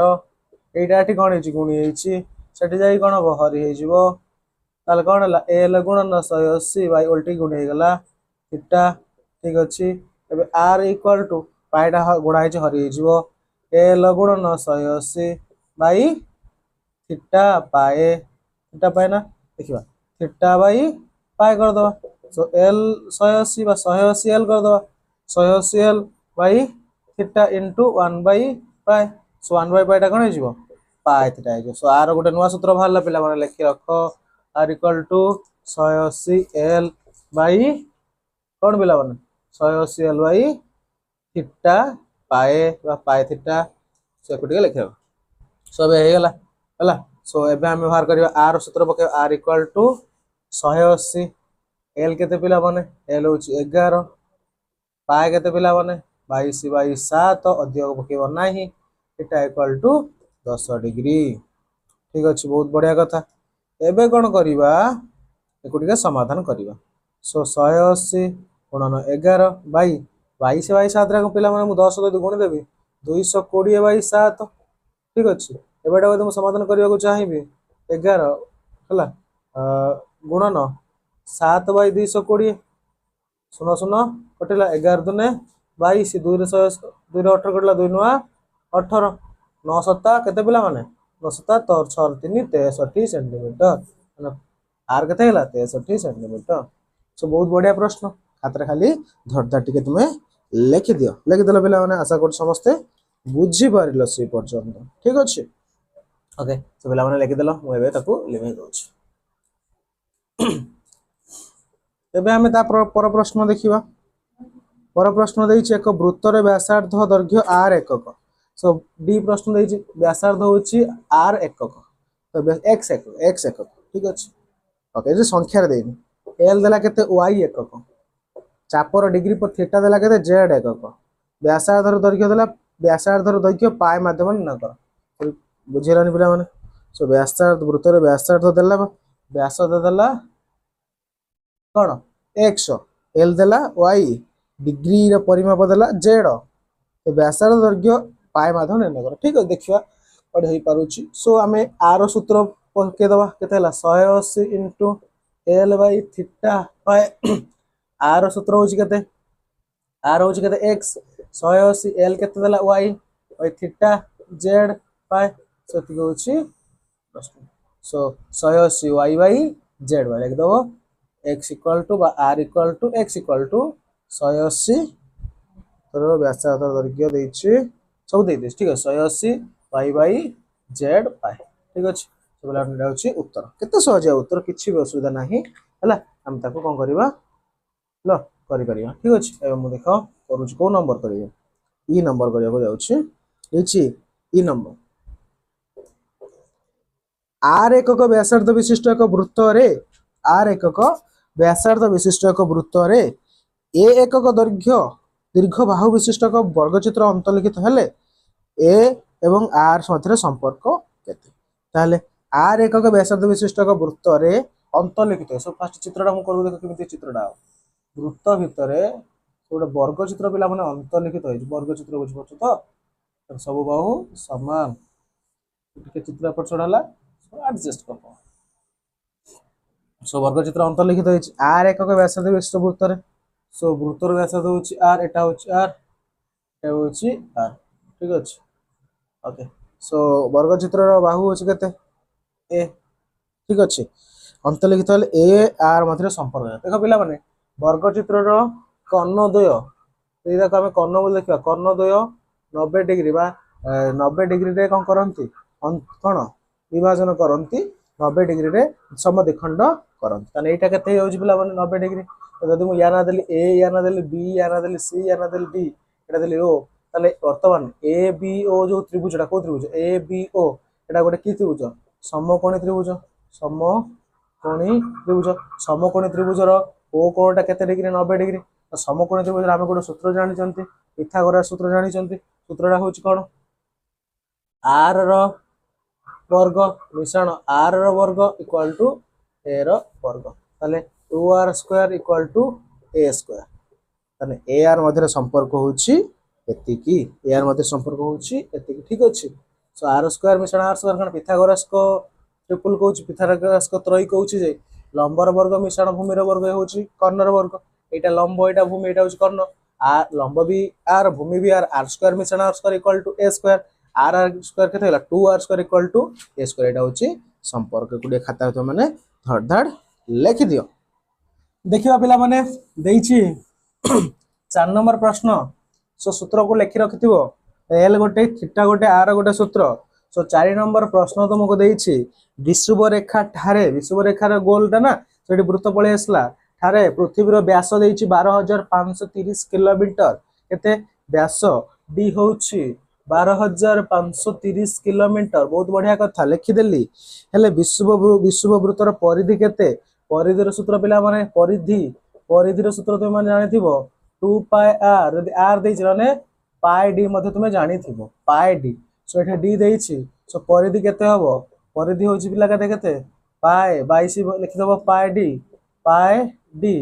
एटा ठी कोन हेची गुणी हेची सेठी जाई कोन हो हरि हे जिवो ताले कोन हला एल गुणन 180 बाय उल्टी गुणी हे गला थीटा ठीक अछि एबे आर इक्वल टू पाईटा गुणा हेची हरि हे जिवो एल गुणन 180 बाय थीटा पाए ना देखिबा थीटा बाय पाए कर दो सो एल 180 बा 180 एल कर दो 180 l by theta into 1 by pi so 1 bye पाईटा कोन हे जिवो पाए थीटा हे सो आर गोटे नवा सूत्र बाहरला पिला माने लिखि रखो r equal to 180 l by कोन पिला माने 180 l by theta pi theta से को लिखि रखो सो बे हे गला सो एबे हम व्यवहार करिया आर सूत्र पके आर इक्वल टू 180 एल केते पिला माने एल होची 11 पाए केते पिला माने 22 बाई 7 अधिक पकेबो नाही थीटा इक्वल टू 10 डिग्री ठीक अछि बहुत बढ़िया कथा एबे कोन करिबा एकुटिका समाधान करिबा सो 180 गुणन 11 बाई 22 बाई 7 रा पिला माने मु 10 दे गुणी देबी 220 बाई 7 ठीक अछि एबेटा हम समाधान करिया को चाहिबी 11 हला गुणन 7 बाई 220 सुनो सुनो कटिला 11 दुने 22 2 रे 100 2 रे 18 कटिला 2 नुआ 18 9 7 केते पिला माने 9 7 तोर 6 3 63 सेंटीमीटर आर केते हला 63 सेंटीमीटर सो बहुत बढ़िया प्रश्न खातर खाली धरधा टिके तुमे लिखि देला पिला माने आशा कर समस्त बुझी पारिलो से पर्यंत ठीक अछि ओके सो पिला माने लिखि देलो मु एबे ताकू लिखि दोछ एबे हमें ता पर प्रश्न देखिबा पर प्रश्न देइछ एक वृत्तर व्यासार्ध दैर्घ्य आर एकक सो डी प्रश्न देइछ व्यासार्ध होची आर एकक तो एक्स एकक ठीक अछि ओके जे संख्या रे देइनी एल देला केते वाई एकक चापर डिग्री पर थीटा देला केते जेड एकक व्यासार्ध दैर्घ्य देला व्यासार्ध दैर्घ्य पाए माध्यम न कर बुझिरानी पिला माने सो व्यासार्ध वृत्तर व्यासार्ध देला व्यासार्ध देला कोन x एल देला y डिग्री रे परिमाप देला z तो व्यासार्ध दैर्घ्य पाए माध्यम न कर ठीक है देखिबा पढे ही पारुची सो हमें आर सूत्र पके दबा केते हला 180 इनटू एल बाय थीटा पाए आर सूत्र होची केते आर होची केते x 180 एल केते देला y बाय थीटा z पाए सो ती होची प्रश्न so 180 y by z by लिख दबो x इक्वल टू बा r equal to x equal to 180 व्यासार्ध दैर्घ्य देछि सब दे ठीक है 180 पाई बाई जेड पाई ठीक अच्छे सब उत्तर केते सहज उत्तर किसी भी असुविधा ना है आम ताको कौन करवा ल करि परिया ठीक अच्छे एवं मु देख करूँ कौ नंबर करेंगे ई नंबर करने जाऊँगी ई नंबर आर एकक व्यासार्ध विशिष्ट एक वृत्त रे आर एकक व्यासार्ध विशिष्ट एक वृत्त रे ए एकक दैर्घ्य दीर्घ बाहु विशिष्ट एक वर्गचित्र अंतलिखित हेले ए एवं आर मध्य संपर्क केते ताले आर एकक व्यासार्ध विशिष्ट एक वृत्त रे अंतलिखित सो फास्ट चित्रटा मु करू देख केमिति चित्रटा वृत्त भितर गोटे वर्गचित्र पिला माने अंतलिखित होई वर्गचित्र बुझ पछ तो सब बाहु समान टिके चित्र एपट छड़ाला एडजस्ट कर सो वर्गचित्र अंतर्लिखित होइछ आर एकक व्यासार्ध विशिष्ट वृत्त रे सो वृत्तर व्यासार्ध होछि आर एटा होछि आर एटा होछि आर ठीक अछि ओके सो वर्गचित्र रो बाहु होछि केते ए ठीक अछि अंतर्लिखित हले ए आर मध्य संपर्क देखो पिला माने वर्गचित्र रो कर्णद्वय एटा को हम कर्ण बोल देखिबा कर्णद्वय 90 डिग्री बा 90 डिग्री रे कोन करंती कोन विभाजन करंती 90 डिग्री रे समद्विखंड करंती तने एटा केते होउछि पिला माने 90 डिग्री तो जदि मु या ना देली ए या ना देली बी या ना देली सी या ना देली डी एटा देली ओ ताले वर्तमान ए बी ओ जो त्रिभुजटा को त्रिभुज ए बी ओ एटा गोटे की त्रिभुज समकोणी त्रिभुज समकोणी त्रिभुजर ओ कोणटा केते डिग्री 90 डिग्री तो समकोणी त्रिभुज हम गोटे सूत्र जानि चंती पिथागोरस सूत्र जानि चंती सूत्रटा होछि कोन आर रो वर्ग मिश्रण आर रो वर्ग इक्वल टू ए रो वर्ग ताले 2r square equal to a square ताने ए आर मध्य संपर्क होछि एतिकी ए आर मध्य संपर्क होछि एतिकी ठीक अछि सो आर स्क्वायर मिश्रण आर स्क्वायर कारण पिथागोरस को ट्रिपल कहउछि पिथागोरस को त्रयी कहउछि जे लंबर वर्ग मिश्रण भूमि रो वर्ग होछि कर्णर वर्ग एटा लंब एटा भूमि एटा होछि कर्ण आ लंब भी आर भूमि भी आर स्क्वायर मिश्रण R square equal to a square R square केते होला 2r square equal to a square एटा होछि संपर्क गुडे खाता तो माने धड़ धड़ लिखि दियो देखिबा पिला माने देइछि 4 नंबर प्रश्न सो सूत्र को लिखि रखिथिबो एल गोटे थीटा गोटे आर गोटे सूत्र सो 4 नंबर प्रश्न तुमको देइछि विषुव रेखा ठारे विषुव रेखा रो गोलटा ना सेठी वृत्त पळे आसला ठारे पृथ्वी रो व्यास देइछि 12530 किलोमीटर केते व्यास डी होछि 12530 किलोमीटर बहुत बढ़िया कथा लिखि देली हेले विषुव वृत्तर परिधि केते परिधिर सूत्र पिला माने परिधिर सूत्र तुम माने जानिथिबो 2 पाई आर यदि आर देइछ माने पाई डी मध्ये तुम जानिथिबो पाई डी सो एठे डी देइछि सो परिधि केते हबो परिधि होछि पिला केते पाई 22 लिखि देबो पाई डी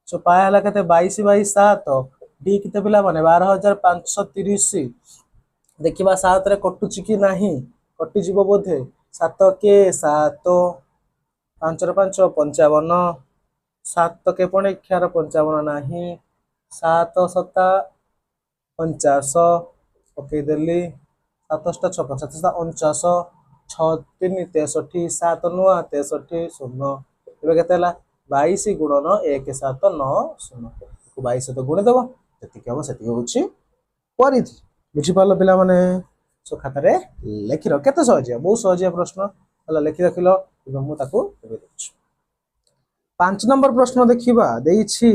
सो पाई हला केते 22 बाई 7 डी केते पिला माने 12530 देखिबा 7 रे कटुची कि नाही कटि जीवो बोधे 7 के 7 5 रे 5 55 7 के पण क्षार 55 नाही 7 7 50 ओके देली 7 6 50 49 6 3 63 7 9 63 0 एबे केतेला 22 गुणन 1 7 9 0 को 22 तो गुण देबो सेति हम सेति होछि परिधि बुझी पालो पिला माने सो खाता रे लिखि र केते सहज बहुत सहज प्रश्न हला लिखि रखिलो मु ताको देबे दछ 5 नंबर प्रश्न देखिबा देइछि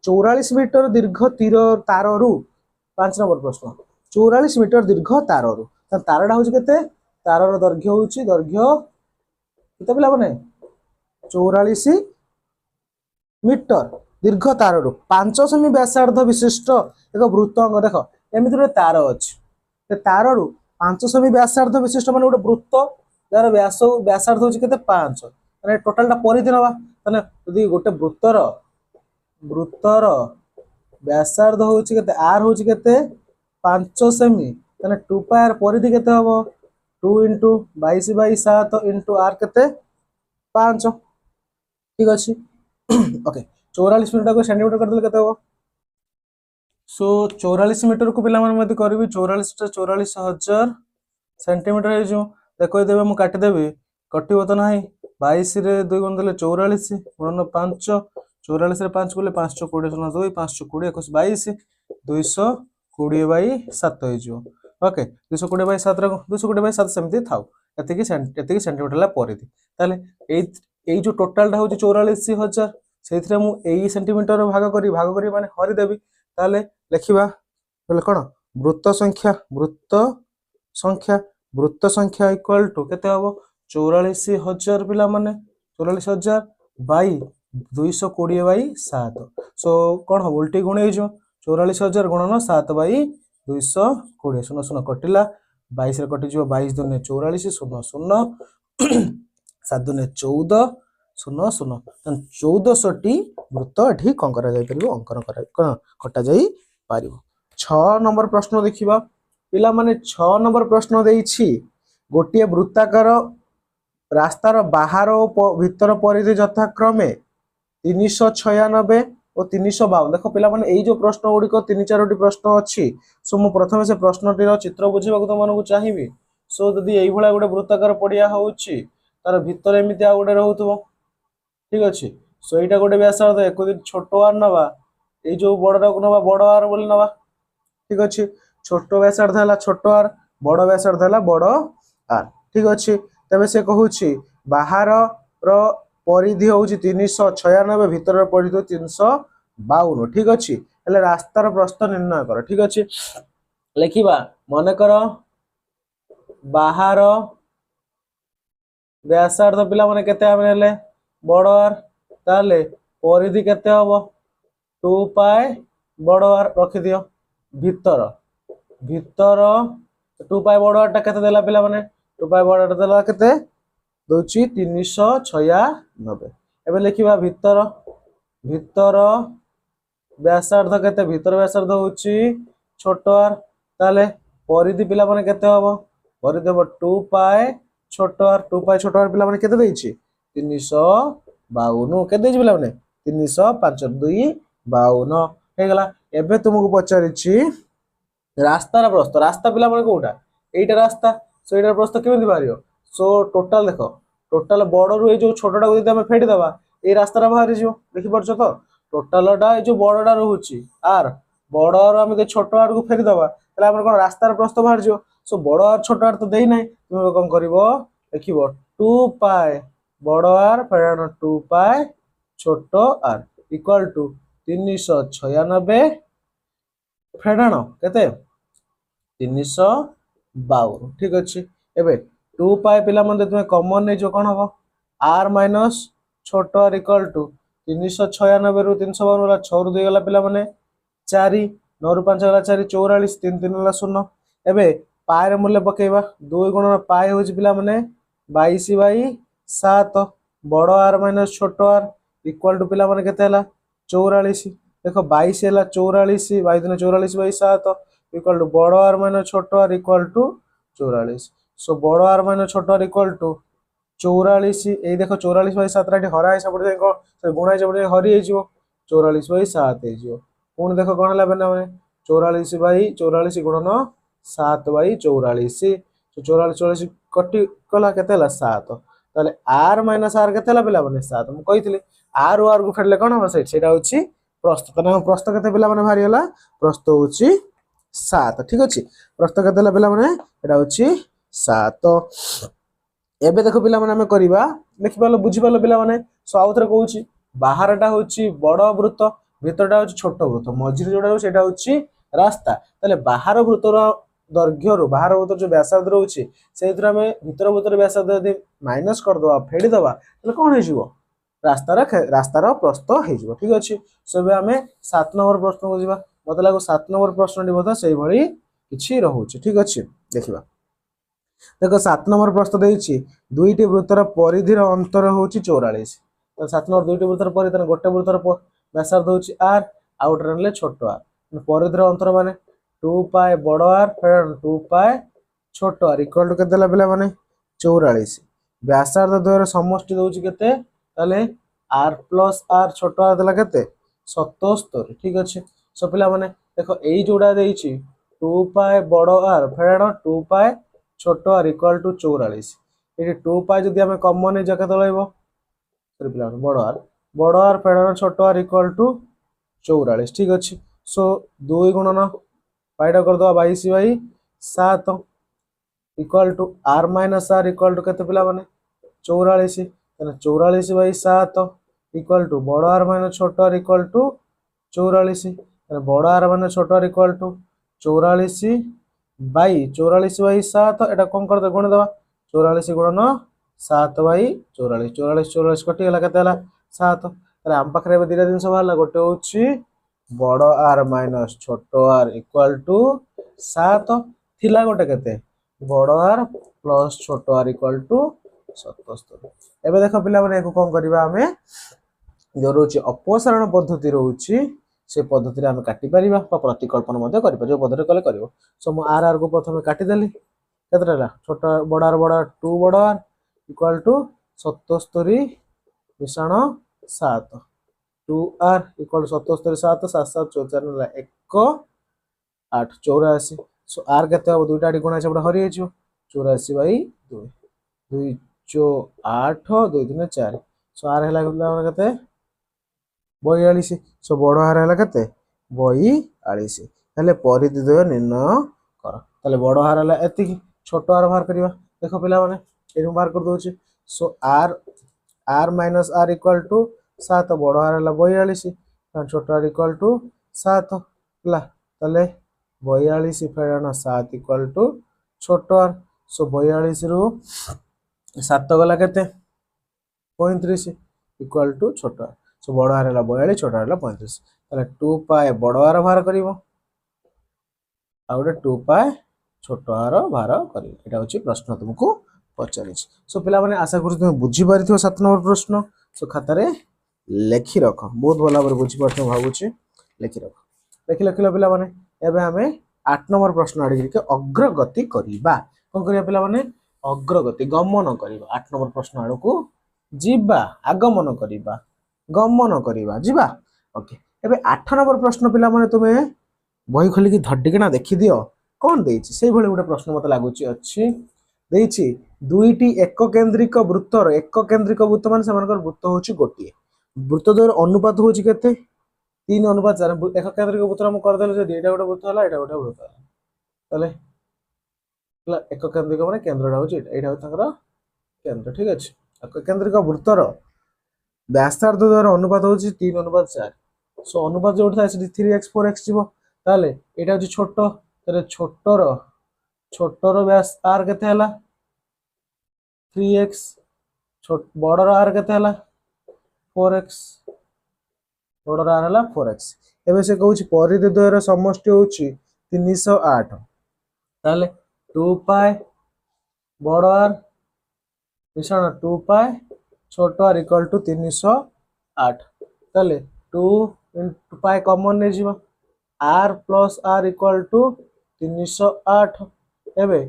44 मीटर दीर्घ तीर ताररु 5 नंबर प्रश्न 44 मीटर दीर्घ ताररु तारडा होछि केते तारर दैर्घ्य होछि दैर्घ्य केते पिला माने 44 मीटर दीर्घ ताररु 5 सेमी व्यासार्ध विशिष्ट एक वृत्त अंग देखो एमिति रे तार अछि ते ताररु 5 सेमी व्यासार्ध विशिष्ट माने गोटे वृत्त यार व्यासार्ध होछि केते 5 माने टोटलटा परिधि नबा माने यदि गोटे वृत्तर व्यासार्ध होछि केते आर होछि केते 5 सेमी माने 2 पाई आर परिधि केते हबो 2 * 22 बाई 7 * आर केते 5 ठीक अछि ओके 44 मीटर को सेंटीमीटर कर देले केते हबो सो 44 मीटर को पिला माने करबी 44,44,000 सेंटीमीटर हे जो देखो देबे मु काटि देबी कटिबो तो नाही 22 रे 2 गुण देले 44 गुणन 5 44 रे 5 गुले 5 20 2 5 20 21 22 220/7 ହେଇଯିବ। ओके 220/7 220/7 सेमती थाउ एतिकी सेंटीमीटर ला परिधि ताले एई जो टोटल टा होची 44,000 सेथिरे मु एई सेंटीमीटर भाग करी माने हरि देबी ताले लिखिबा बोले कोन वृत्त संख्या इक्वल टू केते हबो 44,000 पिला माने 44,000 बाई 220/7 सो कोन हो उल्टी गुण हे जो 44,000 गुणन 7/220 शून्य शून्य कटिला 22 रे कटि जो 22 दुने 44 शून्य शून्य 7 दुने 14 शून्य शून्य 1400 टी वृत्त एठी कोन करा जाय परिबो अंकन करा कोन कटा जाई परिबो। 6 नंबर प्रश्न देखिबा पिला माने 6 नंबर प्रश्न देइछि गोटिए वृत्ताकार रास्तार बाहर और भीतर परिधि यथाक्रमे 396 और 352 देखो पिला माने एई जो प्रश्न गुड़िक 3-4 प्रश्न अच्छी सो मु प्रथमे से प्रश्नटीर चित्र बुझीबा तो मानकु चाहिबी सो जदि एई भला गोटे वृत्ताकार पड़िया होउची तार भीतर एमिति आ गोटे रहउतबो ठीक अछि सो एटा गोटे व्यासार्ध एको दिन छोट आर नबा एई जो बड़टा को नबा बड़ आर बोली नबा ठीक अछि छोट व्यासार्ध हला छोट आर बड़ व्यासार्ध हला बड़ आर ठीक अछि तबे से कहूची बाहर रो परिधि होउची 396 भीतर परिधि 352 ठीक अछि हेले रास्तार प्रस्थ निर्णय कर ठीक अछि लिखिबा माने करो बाहर व्यासार्ध पिला माने केते आमे हेले बड़ आर ताले परिधि केते हबो 2 पाई बड़ आर रखि दियो भीतर 2 पाई बड़ आर टा केते देला पिला माने 2 पाई बड़ आर देला केते दोची 396 एबे लिखिबा भीतर व्यासार्ध केते भीतर व्यासार्ध होची छोट आर ताले परिधि पिला माने केते हबो परिधि हबो 2 पाई छोट आर पिला माने केते देइछि 352 केते देइछि पिला माने 305 2 52 हे गला एबे तुमको पचारिछि रास्तार प्रस्थ रास्ता पिला माने कोटा एइटा रास्ता सो एइटा प्रस्थ केमिति बारियो सो टोटल देखो टोटल बड़ रु जो छोटा को यदि हमें फेडी दबा ए रास्ता बाहर जो देखि परछो तो टोटल टा ए जो बड़टा रहउची आर बड़ आर हम छोट आर को फेरी दबा तले हमर कोन रास्तार प्रस्थ बाहर जो सो बड़ आर छोट आर तो देई नै तुम कोन करिवो देखिबो 2 पाई बड़ आर फेर 2 पाई छोट आर इक्वल टू 396 फेडाणो केते 352 ठीक अछि एबे 2 पाई पिला मन तुम कॉमन नै जो कोन हबो r माइनस छोट r इक्वल टू 396 रु 352 वाला 6 रु 2 गला पिला माने 4 9 रु 5 गला 4 44 3 3 वाला 0 एबे पाई रे मूल्य पकेबा 2 गुणन पाई होची पिला माने 22/7 बड़ r माइनस छोट r इक्वल टू पिला माने केते हला 44 देखो 22 हला 44 22 दिन 44/7 इक्वल टू बड़ r माइनस छोट r इक्वल टू 44 सो बड़ r माइनस छोट r इक्वल टू 44 ए देखो 44/7 रे हरा हिसाब पड़े से गुणा हिसाब पड़े हरि हे जिवो 44/7 हे जिवो कोन देखो कोन ला बना माने 44/44 गुणन 7/44 सो 44 कटि कला केते हला 7 ताले r माइनस r केते हला पिला माने 7 हम कहितले r और r को फेडले कोन हम सेटा होची प्रस्थ तने प्रस्थ केते पिला माने भारी हला प्रस्थ होची 7 ठीक अछि प्रस्थ केते हला पिला माने एटा होची 7 एबे देखो पिला माने हमें करिबा लिखि पालो बुझि पालो पिला माने सो आउथरे कहूची बाहरटा होची बड़ वृत्त भीतरटा होची छोट वृत्त मझिरे जोडा हो सेटा होची रास्ता तले बाहर वृत्तर दैर्घ्य रु बाहर वृत्त जो व्यासार्ध रहउची सेथुर हमें भीतर वृत्तर व्यासार्ध यदि माइनस कर दवा फेडी दवा तले कोन हे जिवो रास्तार प्रस्थ हे जिवो ठीक अछि सो बे हमें 7 नंबर प्रश्न को जिबा मते लागो 7 नंबर प्रश्नटी बोधा सेही भली किछि रहउची ठीक अछि देखिबा देखो 7 नंबर प्रश्न देइछि दुईटी वृत्तर परिधिर अंतर होउची 44 तो 7 नंबर दुईटी वृत्तर परिधि गोटे वृत्तर व्यासार्ध होउची r आउट रनले छोट r परिधिर अंतर माने 2 पाई बड़ r फेर 2 पाई छोट r इक्वल टू केते देला पिला माने 44 व्यासार्ध द्वयर समष्टि दोउची केते ताले r प्लस r छोट r देला केते 77 ठीक अछि सो पिला माने देखो एई जोडा देइछि 2 पाई बड़ r फेर 2 पाई छोट r इक्वल टू 44 ये 2 पाई जदि हमें कॉमन जगह दलैबो सॉरी पिला बड़ r फेर छोट r इक्वल टू 44 ठीक अछि सो 2 गुणन पाइटा करदे 22/7 equal to R minus are equal to केते पिला माने 44 44/7 इक्वल टू बड़ आर माइनस छोट आर इक्वल टू 44 बड़ आर माइनस छोट आर इक्वल टू 44/7 एटा कौन कर दे गुण दवा 44 गुणन 7/44 44 44 कटि गला केते हला 7 ताले हम पाखरे दिरा दिन सब हला गोटे होची बड़ आर माइनस छोट आर इक्वल टू 7 थिला गोटे केते बड़ आर प्लस छोट आर इक्वल टू 77 एबे देखो पिला माने को कोन करबा हमें जो रोची अपसारण पद्धति रोची से पद्धति रे हम काटि परिबा बा प्रतिकल्पन मध्ये करि परिबो पद्धति कले करिवो सो म आर आर को प्रथमे काटि देली केतरा ला छोट बड़ आर 2 बड़ आर इक्वल टू 77 मिश्रण 7 2 आर इक्वल 77 7 7 7 54 ला 1 8 84 सो आर केते हो दुईटा गुणा से हरि हेजो 84/2 2 चो 8 2 3 4 सो आर हला केते 42 सो बड़ आर हला केते 42 ताले परिधि द्वय निर्णय कर ताले बड़ आर हला एति छोट आर बाहर करिवा देखो पिला माने एनु बाहर कर दोछि so r minus are equal to 7 बड़ आर हला 42 छोट आर इक्वल टू 7 हला ताले 42 फेराना 7 इक्वल टू छोट आर सो 42 रु 7 गला केते 35 इक्वल टू छोट आर सो बड़ आर हला 42 छोट आर हला 35 ताले 2 पाए बड़ आर बाहर करिवो आ गोटे 2 पाए छोट आर बाहर करिवो एटा होची प्रश्न तुमको पचारि सो पिला माने आशा करू तुम बुझी पारिथियो 7 नंबर प्रश्न सो खाता रे लेखि रख बहुत भला भाबरे बुझी पारथो भाबुची लेखि रख लेखिला पिला माने एबे हमें 8 नंबर प्रश्न आड़ी के अग्रगति करिबा कोन करिया पिला माने अग्रगति गमन करिबा 8 नंबर प्रश्न आड़ को जीवा आगमन करिबा गमन करिबा जीवा ओके एबे 8 नंबर प्रश्न पिला माने तुमे बही खोली की धड्डिकना देखि दियो कोन देछि सेही भली गुटे प्रश्न मते लागुची अछि देछि दुईटी एक केंद्रिक वृत्तर एक केंद्रिक वृत्त माने समानकर वृत्त होछि गोटिए वृत्त द्वयर अनुपात होछि केते 3:4 एक केंद्रिक वृत्त हम कर देले जे एटा गोटे वृत्त हला एटा गोटे वृत्त हला तले एक केंद्रिक माने केंद्रटा होछि एटा तांकर केंद्र ठीक अछि एक केंद्रिक वृत्तर व्यासार्ध द्वयर अनुपात होछि 3:4 सो अनुपात जो उठा 3x 4x जीवो ताले एटा होछि छोटो ताले छोटोर व्यास r केते हला 3x बड़र r केते हला 4x बड़र r हला 4x एबे से कहूछि परिधि द्वयर समष्टि होछि 308 ताले 2 पाए बड़ r मिश्रण 2 पाए छोट r इक्वल टू 308 ताले 2 into पाए कॉमन ने जीवा r plus r equal to 308 एबे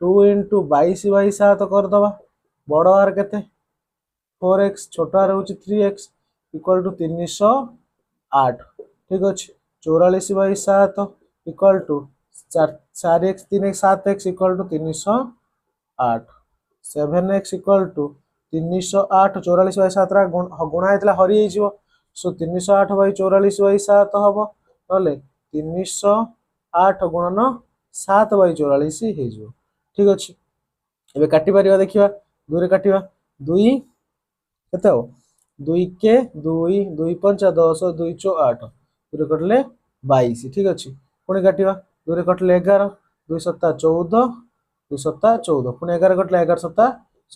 2 into 22/7 कर दबा बड़ r केते 4x छोट r होछि 3x इक्वल टू 308 ठीक अछि 44/7 equal to 4x 3x 7x equal to 308 7x equal to 308 44/7 गुणा हेतला हरि हे जिवो सो 308/44/7 हबो नले 308 गुणन 7/44 हे जिवो ठीक अछि एबे काटि परिबा देखिबा 2 रे काटिबा 2 केते हो 2 के 2 2 5 10 2 चो 8 2 रे कटले 22 ठीक अछि पुणी काटिबा 2 रे कटले 11 2 7 14 2 7 14 पुणी 11 कटले 11 7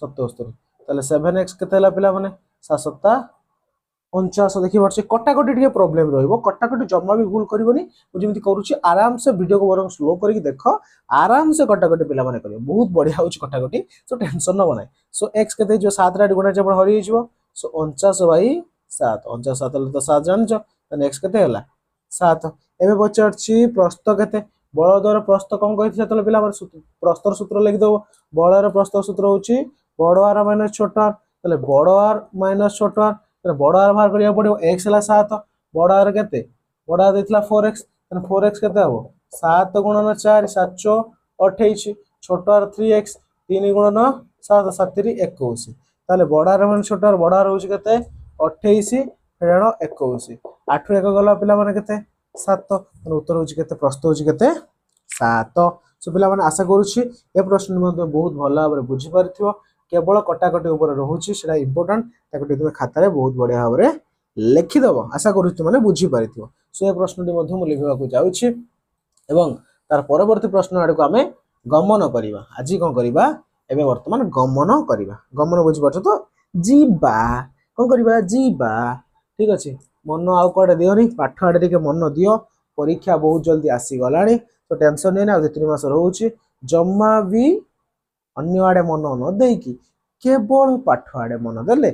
77 ताले 7x केते हला पिला माने 7 7 49 देखि वर्ष कटाकटी टिके प्रॉब्लम रहइबो कटाकटी जम्मा भी भूल करबोनी मु जेमिति करूची आराम से वीडियो को बरम स्लो करके देखो आराम से कटाकटी पिला माने करियो बहुत बढ़िया होची कटाकटी सो टेंशन न बनाय सो x केते जो 7 रा गुणा जब हरि हिजबो सो 49/7 49 ले तो 7 जान छ त x केते हला 7 एबे बचरची प्रस्थ केते बळ द्वारा प्रस्थ कोन कहिथि तले पिला माने प्रस्थर सूत्र लिखि दो बळर प्रस्थ सूत्र होची बड़ r माइनस छोट r तले बड़ r माइनस छोट r तले बड़ r बाहर करिया पड़ियो x हला 7 बड़ r केते बड़ r देथला 4x तने 4x केते हबो 7 गुणन 4 7 28 छोट r 3x 3 गुणन 7 7 21 ताले बड़ r माइनस छोट r बड़ r होची केते 28 फेरण 21 8 1 गला पिला माने केते सात उत्तर हूँ के प्रश्न हूँ के सात सो पे आशा करुच्ची ए प्रश्न बहुत भल भाव बुझीपार केवल कटाकटी रोचे से इंपोर्टाट तुम खातार बहुत बढ़िया भाव में लिखिदेव आशा करुच्ची तुमने बुझीपार सो ये प्रश्न मुझे लिखा जाऊँगी एवं तार परवर्ती प्रश्न आड़ को आम गमन करवा आज कौन करवा एवं वर्तमान गमन करवा गमन बुझीपार तो जीवा कौन करवा जीवा ठीक अच्छे मन आउ कड़े दियोनी पाठ आड़े टे मन दियो परीक्षा बहुत जल्दी आसीगला तो टेंशन नहीं ना 3 मास रोचे जमा भी अन्य आड़े मन न देकी केवल पाठ आड़े मन देले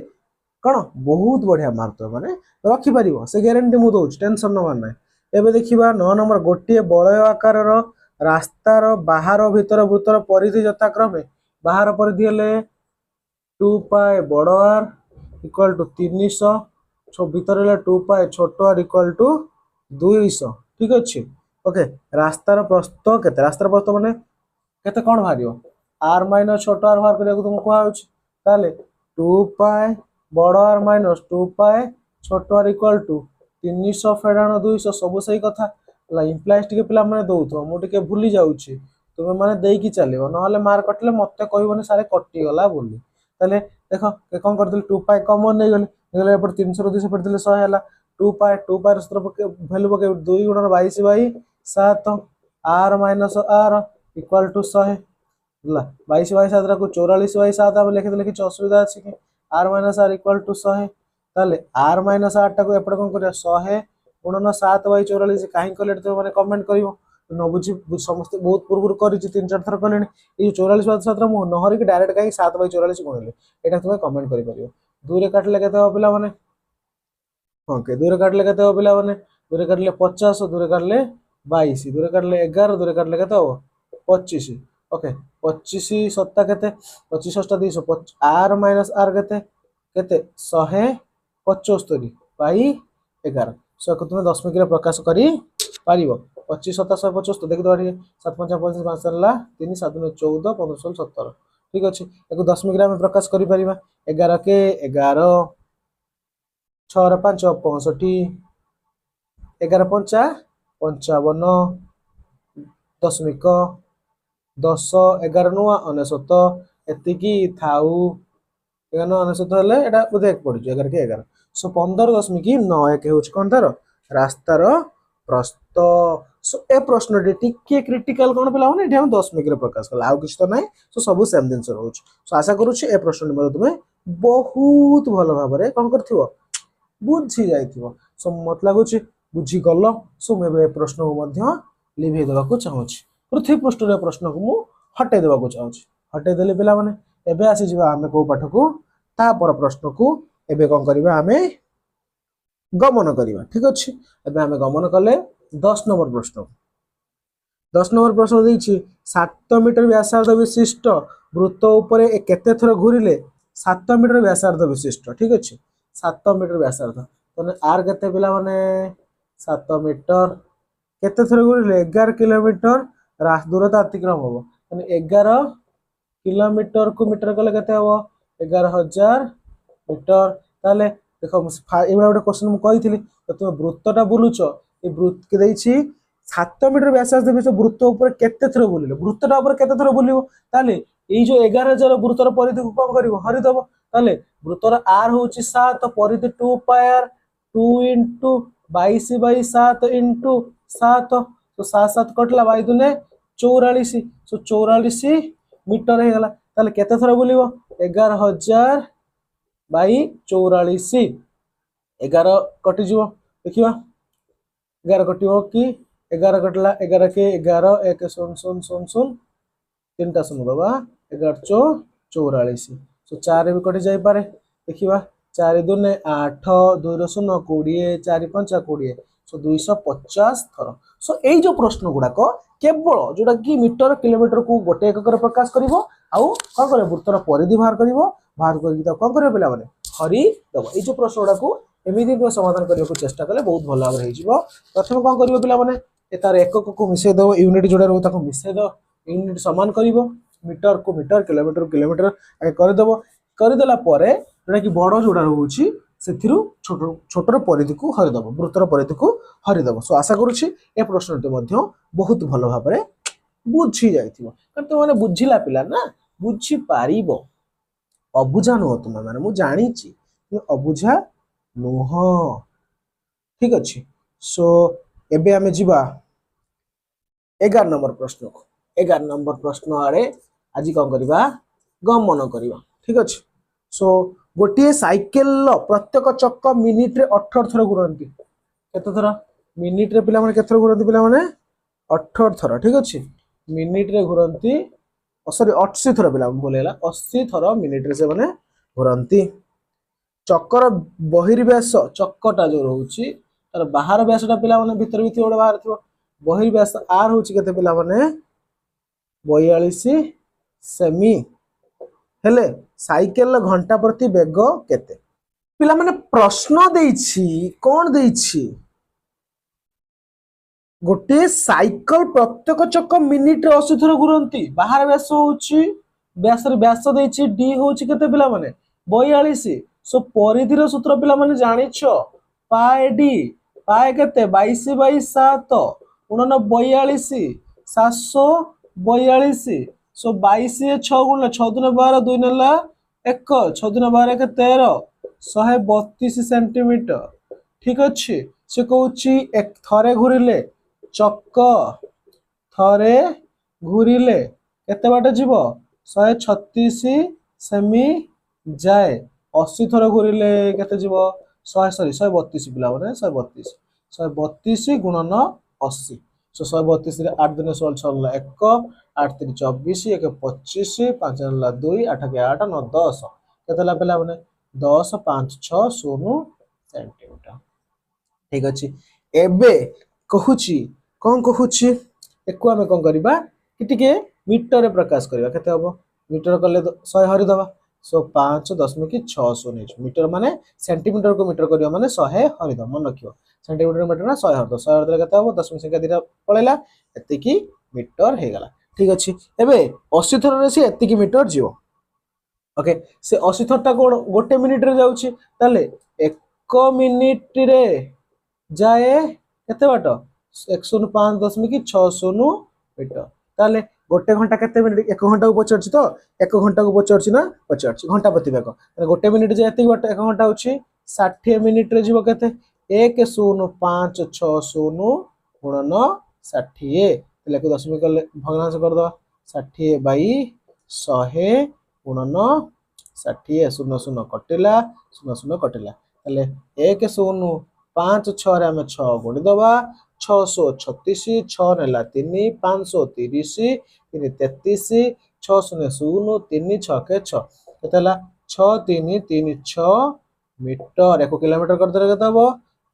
कौन बहुत बढ़िया मार्क मैंने रखिपर से ग्यारंटी मुझे दूसरी टेंशन नवार ना एवं देखा 9 नंबर गोटे बलय आकार रास्तार बाहर भीतर वृत्तर परिधि यथाक्रमे बाहर परिधि हेले 2 पाए बड़ आर इक्वल टू 300 भीतर हेले 2 पाए छोट आर इक्वल टू 200 ठीक अच्छे ओके रास्तार प्रस्थ केते रास्तार प्रस्थ माने केते कौन बाहर आर माइनस छोट आर बाहर करने तुमको कहले 2 पाए बड़ आर माइनस 2 पाए छोट आर इक्वल टू 300 फेडाण 200 सब सही कथा इम्प्लाइज टे पिला माने दउथो मुझे भूली जाऊँगी तुम्हें माने देकी चलो ना मार्क कटिले मत कहबनी सारे कटिगला बोली ताले देख कौन कर 2 पाए कमन नहीं गले 300 200 पढ़ते 100 है 2 पाए भैल्यू पके 2 गुण 22 by 7 R minus are equal to 100 22 by 7 को 44 बाई 7 आम लिखिदे किसी असुविधा अच्छी कि R minus are equal to 100 ताले आर माइनस आर टाक एपटे कौन कर 100 गुणन 7 बाई 44 कहीं कले तो मैंने कमेंट कर न बुझी समस्त बहुत पूर्व कर 3-4 थर कले ये 44 बाई 7 नहरिक डायरेक्ट कहीं 7 बाई 44 गुणिले यहाँ तुम्हें कमेंट कर दुई काटिले के पे मैंने ओके दुई काटिले के पे मैंने दुई काटिले 50 दुई काटिले 22 दुई काटिले 11 दुई काटिले के 25 ओके 25 7 के 25 7 200 आर माइनस आर के 175 बाई 11 सो तुम्हें दशमिक प्रकाश कर 25 7 175 देखिए 7 5 5 5 3 7 14 15 16 17 ठीक अच्छे एक दशमिक प्रकाश कर 11 के 11 6 5 65 11 5 55 दशमिक 10 11 नुआ 99 एतिकी थाऊ 99 हेले एटा बोधे एक पड़ुछ 11 के 11 सो 15.91 हूँ कौन तार रास्तार प्रस्थ सो ए प्रश्न टी क्रिटिकल कौन पे ये हम दशमिक प्रकाश कला आउ किसी तो ना सो सब सेम जिन रोच सो आशा करुच्ची ए प्रश्न तुम्हें बहुत भल भाव में कौन कर बुझी जा सो मत लगुच बुझीगल सो मुझे प्रश्न को लिभे देवा चाहूँ पृथ्वी पृष्ठ प्रश्न को मुझे हटई देवा चाहूँ हटईदे पे मैंने एवं आसीज आम कौ पाठ को तापर प्रश्न को एवं कौन करवा आम गमन करवा ठीक अच्छे एवं आम गमन कले 10 नंबर प्रश्न 10 नंबर प्रश्न देखिए 7 मीटर व्यासार्ध विशिष्ट वृत्त उपरे केते थर घूरिले 7 मीटर व्यासार्ध विशिष्ट ठीक अच्छे 7 मीटर व्यासार्ध तो आर केते पिला माने 7 मीटर केते थर घूरिले 11 किलोमीटर दूरता अतिक्रम हम 11 किलोमीटर को मीटर कले केते हम 11,000 मीटर ताले देखो ये गोटे क्वेश्चन मुझे कही तो तुम वृत्तटा बुलुच ये वृत्त के 7 मीटर व्यासार्ध वृत्त उपर केते थर बुलिले वृत्तटा उपर केते थर बुलिबो ताले ये जो 11,000 वृत्तर परिधि को कौन करिवो हरिदबो ताले वृत्तर आर होची 7 परिधि 2 pi are 2 into 22 by 7 into 7 तो 7 7 कटला बाई दुने 44 सो 44 मीटर हो गला ताले केते थर बुलिबो 11,000 बाई 44 11 कटिଯିव देखिए 11 कटिव कि 11 कटला 11 के 11 1 0 0 0 0 3टा शून्य बाबा 11 44 सो 4 भी कटि जाई पारे देखिबा 4 दुने 8 2 0 20 4 5 20 सो 250 थर सो एई जो प्रश्न गुड़ाक केवल जोटा कि मीटर किलोमीटर को गोटे एकक प्रकाश करिवो आउ कौन करे वृत्तर परिधि बाहर करिवो बाहर करके कौन करे पिला माने हरि दबो ए जो प्रश्न गुड़ा को एमिति समाधान करने को चेष्टा कले बहुत भल भाव हो प्रथम कौन कर पिला माने तार एकक को मिसई दो यूनिट जोड़ा रोता को मिसई दो यूनिट सामान कर मीटर को मीटर किलोमीटर किलोमीटर आगे करदेव करदेला जोटा कि बड़ जोड़ा रोचे ସେଥିରୁ ଛୋଟର ପରିଧିକୁ ହରିଦେବ, ବୃତ୍ତର ପରିଧିକୁ ହରିଦେବ। ସो ଆଶା କରୁଛି ଏ ପ୍ରଶ୍ନଟି ମଧ୍ୟ ବହୁତ ଭଲ ଭାବରେ ବୁଝି ଯାଇଥିବ, କାରଣ ତୁମେ ବୁଝିଲା ପିଲା ନା, ବୁଝିପାରିବ। ଅବୁଝା ନୁହଁ ତୁମେ ମାନେ, ମୁଁ ଜାଣିଛି ଅବୁଝା ନୁହଁ। ଠିକ ଅଛି। ସୋ ଏବେ ଆମେ ଯିବା 11 ନମ୍ବର ପ୍ରଶ୍ନକୁ। 11 ନମ୍ବର ପ୍ରଶ୍ନ ଆଡ଼େ ଆଜି କଣ କରିବା, ଗମନ କରିବା। ଠିକ ଅଛି। ସୋ ଗୋଟିଏ ସାଇକେଲର ପ୍ରତ୍ୟେକ ଚକ ମିନିଟରେ 18 ଥର ଘୁରନ୍ତି। କେତେ ଥର ମିନିଟରେ ପିଲାମାନେ, କେତେ ଥର ଘୁରନ୍ତି ପିଲାମାନେ? 18 ଥର। ଠିକ ଅଛି। ମିନିଟରେ ଘୁରନ୍ତି, ସରି 80 ଥର ପିଲାମାନେ, ଭୁଲ ହେଲା, 80 ଥର ମିନିଟରେ ସେମାନେ ଘୁରନ୍ତି। ଚକର ବହିର୍ବ୍ୟାସ, ଚକଟା ଯୋଉ ରହୁଛି ତାର ବାହାର ବ୍ୟାସଟା ପିଲାମାନେ, ଭିତରେ ବି ଗୋଟେ ବାହାର ଥିବ, ବହିର୍ବ୍ୟାସ ଆର ହଉଛି କେତେ ପିଲାମାନେ? 42 ସେମି। ହେଲେ ସାଇକେଲର ଘଣ୍ଟା ପ୍ରତି ବେଗ କେତେ? ପିଲାମାନେ ପ୍ରଶ୍ନ ଦେଇଛି, କଣ ଦେଇଛି? ଗୋଟିଏ ସାଇକେଲ ପ୍ରତ୍ୟେକ ଚକ ମିନିଟରେ 80 ଥର ଘୁରନ୍ତି। ବାହାର ବ୍ୟାସ ହଉଛି, ବ୍ୟାସରେ ବ୍ୟାସ ଦେଇଛି ଡି ହଉଛି କେତେ ପିଲାମାନେ? 42। ସୋ ପରିଧିର ସୂତ୍ର ପିଲାମାନେ ଜାଣିଛ, ପାଏ ଡି, ପାଏ କେତେ? 22/7 ଗୁଣନ 42, 742। ସୋ 22 6 ଗୁଣିଲେ 6 ଦୁନେ 12, 2 ନେଲା 1, 6 ଦୁନେ 12 1 13, 132 ସେଣ୍ଟିମିଟର। ଠିକ ଅଛି। ସେ କହୁଛି ଥରେ ଘୁରିଲେ, ଚକ ଥରେ ଘୁରିଲେ କେତେ ବାଟ ଯିବ? 136 ସେମି ଯାଏ। 80 ଥର ଘୁରିଲେ କେତେ ଯିବ? 132 ପିଲାମାନେ, 132। 132 ଗୁଣନ 80। ସୋ 132 ରେ 8 ଦିନ 16 6 ହେଲା 1, 8 3 24, 1 25, 5 ହେଲା 2, 8 8 9 10। କେତେ ହେଲା ପିଲାମାନେ? 10 5 6 0 ସେଣ୍ଟିମିଟର। ଠିକ ଅଛି। ଏବେ କହୁଛି, କଣ କହୁଛି, ଏକୁ ଆମେ କଣ କରିବା କି ଟିକେ ମିଟରରେ ପ୍ରକାଶ କରିବା। କେତେ ହବ? ମିଟର କଲେ 100 ହରିଦବା। ସୋ 5.60 ନେଇଛୁ। ମିଟର ମାନେ ସେଣ୍ଟିମିଟରକୁ ମିଟର କରିବା ମାନେ 100 ହରିଦବା, ମନେ ରଖିବ। ସେଣ୍ଟିମିଟର ମିଟର ନା 100 ହରିଦବ। 100 ହରିଦେଲେ କେତେ ହବ? ଦଶମିକ ସଂଖ୍ୟା ଦିଟା ପଳେଇଲା, ଏତିକି ମିଟର ହେଇଗଲା। ଠିକ ଅଛି। ଏବେ 80 ଥରରେ ସେ ଏତିକି ମିଟର ଯିବ। ଓକେ। ସେ 80 ଥରଟା କଣ ଗୋଟେ ମିନିଟରେ ଯାଉଛି, ତାହେଲେ 1 ମିନିଟରେ ଯାଏ କେତେ ବାଟ? 105.60 ମିଟର। ତାହେଲେ ଗୋଟେ ଘଣ୍ଟା କେତେ ମିନିଟ? 1 ଘଣ୍ଟାକୁ ପଚାରୁଛି ତ, 1 ଘଣ୍ଟାକୁ ପଚାରୁଛି ନା? ପଚାରୁଛି ଘଣ୍ଟା ପ୍ରତି ବେଗ। ଗୋଟେ ମିନିଟ ଯାଏ ଏତିକି ବାଟ, 1 ଘଣ୍ଟା ହଉଛି 60 ମିନିଟରେ ଯିବ କେତେ? 10560 ଗୁଣନ 60। ତାହେଲେ ଦଶମିକ କଲେ ଭଗ୍ନାଂଶ କରିଦବା, 60/100 ଗୁଣନ 60। 0 0 କଟିଲା, 0 0 କଟିଲା। ତାହେଲେ 105 ରେ ଆମେ 6 ଗୁଣିଦବା, 636, 6 ନେଲା 3, 530, 3 33, 6 0 0, 3 6 6। କେତେ ହେଲା? 6 3 3 6 ମିଟର। 1 କିଲୋମିଟର କରିଦେଲେ କେତେ ହବ?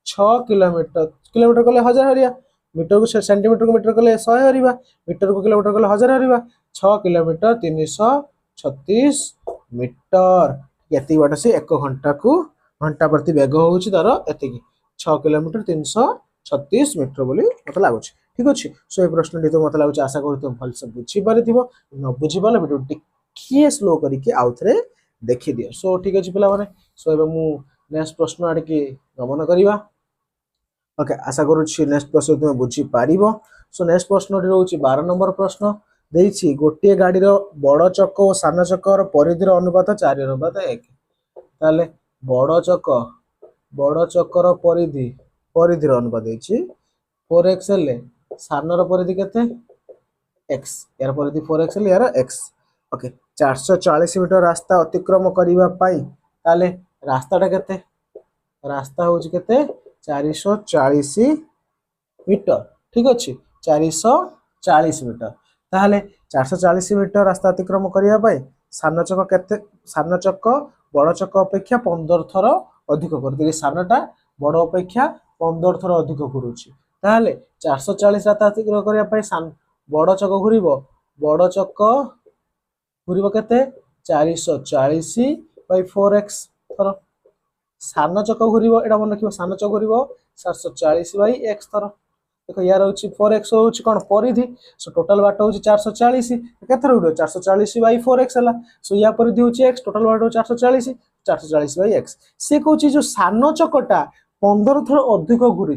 6 କିଲୋମିଟର। କିଲୋମିଟର କଲେ 1000 ହରିବା, ମିଟରକୁ ସେଣ୍ଟିମିଟରକୁ ମିଟର କଲେ 100 ହରିବା, ମିଟରକୁ କିଲୋମିଟର କଲେ 1000 ହରିବା। 6 କିଲୋମିଟର 336 ମିଟର। ଏତିକି ବାଟ ସେ 1 ଘଣ୍ଟାକୁ, ଘଣ୍ଟା ପ୍ରତି ବେଗ ହଉଛି ତାର ଏତିକି, 6 କିଲୋମିଟର 336 ମିଟର ବୋଲି ମତେ ଲାଗୁଛି। ଠିକ ଅଛି। ସୋ ଏ ପ୍ରଶ୍ନଟି ତ ମତେ ଲାଗୁଛି, ଆଶା କରୁଛି ଭଲସେ ବୁଝିପାରିଥିବ। ନ ବୁଝିପାରିଲେ ଭିଡ଼ିଓ ଟିକିଏ ସ୍ଲୋ କରିକି ଆଉଥରେ ଦେଖିଦିଅ। ସୋ ଠିକ ଅଛି ପିଲାମାନେ। ସୋ ଏବେ ମୁଁ ନେକ୍ସଟ ପ୍ରଶ୍ନ ଆଡ଼ିକି ଗମନ କରିବା। ଓକେ, ଆଶା କରୁଛି ନେକ୍ସଟ ପ୍ରଶ୍ନ ତୁମେ ବୁଝିପାରିବ। ସୋ ନେକ୍ସଟ ପ୍ରଶ୍ନଟି ରହୁଛି 12 ନମ୍ବର ପ୍ରଶ୍ନ। ଦେଇଛି ଗୋଟିଏ ଗାଡ଼ିର ବଡ଼ ଚକ ଓ ସାନ ଚକର ପରିଧିର ଅନୁପାତ 4:1। ତାହେଲେ ବଡ଼ ଚକର ପରିଧିର ଅନୁପାତ ଦେଇଛି 4x ହେଲେ ସାନର ପରିଧି କେତେ? x। ଏହାର ପରିଧି 4x ହେଲେ ଏହାର x। ଓକେ। 440 ମିଟର ରାସ୍ତା ଅତିକ୍ରମ କରିବା ପାଇଁ ତାହେଲେ ରାସ୍ତାଟା କେତେ? ରାସ୍ତା ହଉଛି କେତେ? 440 ମିଟର। ଠିକ ଅଛି। 440 ମିଟର। ତାହେଲେ 440 ମିଟର ରାସ୍ତା ଅତିକ୍ରମ କରିବା ପାଇଁ ସାନ ଚକ କେତେ? ସାନ ଚକ ବଡ଼ ଚକ ଅପେକ୍ଷା 15 ଥର ଅଧିକ କରୁଛି। ସାନଟା ବଡ଼ ଅପେକ୍ଷା 15 ଥର ଅଧିକ କରୁଛି। ତାହେଲେ 440 ରାସ୍ତା ଅତିକ୍ରମ କରିବା ପାଇଁ ବଡ଼ ଚକ ଘୁରିବ କେତେ? 440/4x ଥର। ସାନ ଚକ ଘୁରିବ, ଏଇଟା ମନେ ରଖିବ, ସାନ ଚକ ଘୁରିବ 740/x ଥର। ଦେଖ ୟାର ହଉଛି 4x ହଉଛି କଣ? ପରିଧି। ସୋ ଟୋଟାଲ ବାଟ ହଉଛି 440। କେତେ ଥର ଘୁରିବ? 440/4x ହେଲା। ସୋ ୟା ପରିଧି ହଉଛି x, ଟୋଟାଲ ବାଟ ହଉଛି 440। 440/x से कहूँ जो सान चकटा 15 थर अधिक घूरी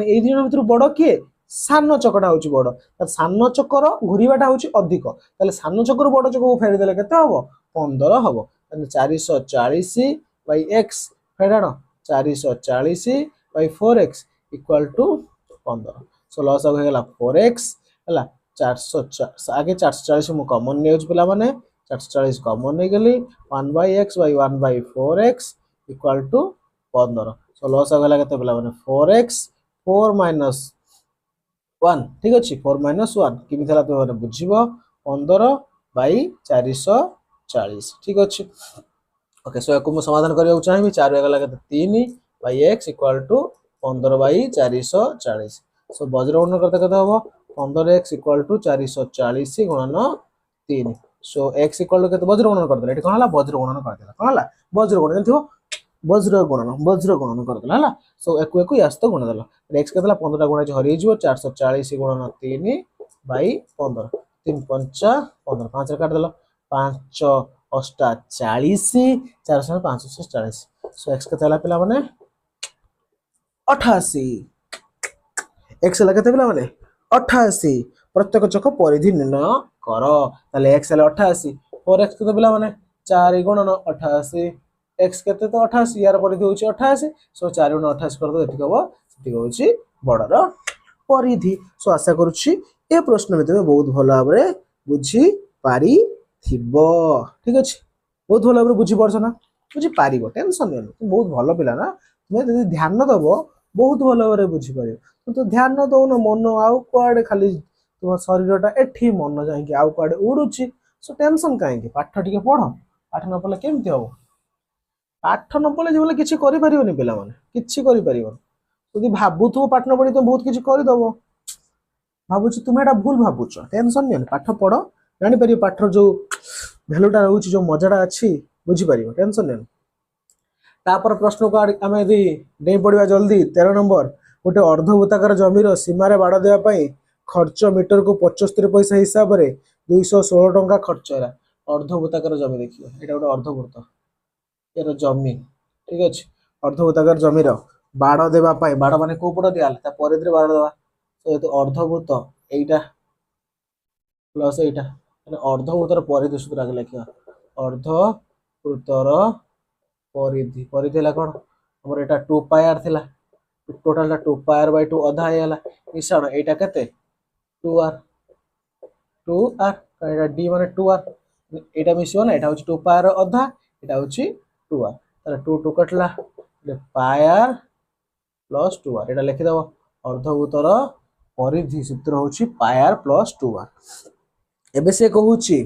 एई दिन भर बड़ किए सान चकटा हूँ बड़ सान चकर घूरवाटा हूँ अधिक ताले सान चक्र बड़ चक को फेरीदेले के हम 15 हम 440/x फेराण 440/4x equal to 15 so loss हो गला 4x है 400 आगे 440 मु कॉमन नहीं पिला माने 440 कॉमन नहीं गली 1/x/1/4x equal to 15 so loss हो गला केते पिला माने 4x 4 माइनस 1 ठीक अछि 4 माइनस 1 किमि थला तो माने बुझिबो 15/440 ठीक अछि ओके सो याकु मु समाधान करिया चाहिबी 4 गला केते 3/x इक्वल टू 15/440 सो वज्र गुणन करते केते हबो 15x इक्वल टू 440 गुणन 3 सो x इक्वल टू केते वज्र गुणन करते एठी कोन हला वज्र गुणन करते कोन हला वज्र गुणन थिबो वज्र गुणन करते हला सो एकु यास्त गुण देला x केतला 15 गुणा हरि जिवो 440 गुणन 3/15 3 5 15 5 काट देला 5 अष्टा 40 4 540 सो x केते हला पिला माने 88 x हला केते पिला माने 88 प्रत्येक चक परिधि निर्णय कर ताले x हला 88 4x केते पिला माने 4 गुणन 88 x केते तो 88 यार परिधि होची 88 सो 4 गुणन 88 कर दो एठी हबो सेठी होची बडर परिधि सो आशा करूची ए प्रश्न में तमे बहुत भलो भाबरे बुझी पारी थिबो ठीक अछि बहुत भलो भाबरे बुझी परछ ना बुझी पारिबो टेंशन नै तुम बहुत भलो पिला ना तुमे जदी ध्यान दबो बहुत भलो भाबरे बुझी पारिबो तुम तो ध्यान न दो न मन आउ कुआडे खाली तुम शरीरटा एठी मन जाई कि आउ कुआडे उडुची सो टेंशन काहे कि पाठ टिके पढ पाठ न पढले केमति हो पाठ न पढले जेबले किछि करि परिबोनी पिला माने किछि करि परिबो जदी भाबुथो पाठ न पढी तो बहुत किछि करि दबो भाबुची तुमे एटा भूल भाबुछ टेंशन नै पाठ पढ जानि परिबो पाठर जो भ्यालुटा रहउची जो मजाटा अछि बुझी परिबो टेंशन नै तापर प्रश्न को आमे यदि नै पढिबा जल्दी 13 नंबर गोटे अर्धवृत्ताकार जमीर सीमारे बाड़ देवा पई खर्च मीटर को 75 पैसा हिसाब रे 216 टंका खर्च होला अर्धवृत्ताकार जमी देखियो एटा गोटे अर्धवृत्त एरो जमी ठीक अछि अर्धवृत्ताकार जमीर बाड़ देवा पई बाड़ माने को पड़ दियाल ता परिधि रे बाड़ देवा तो ये अर्धवृत्त एटा प्लस एटा माने अर्धवृत्तर परिधि सूत्र आगे लिखिया अर्धवृत्तर परिधि परिधि ला कोन हमर एटा 2 पाई r थिला टोटल 2 पाई r/2 अधा आयला मिश्रण एटा केते 2r 2r एटा d माने 2r एटा मिसियो ना एटा होची 2 पाई r अधा एटा होची 2r ताले 2 2 कटला पाई r प्लस 2r एटा लिखि दबो अर्धवृत्तर परिधि सूत्र होची पाई r प्लस 2r एबे से कहूची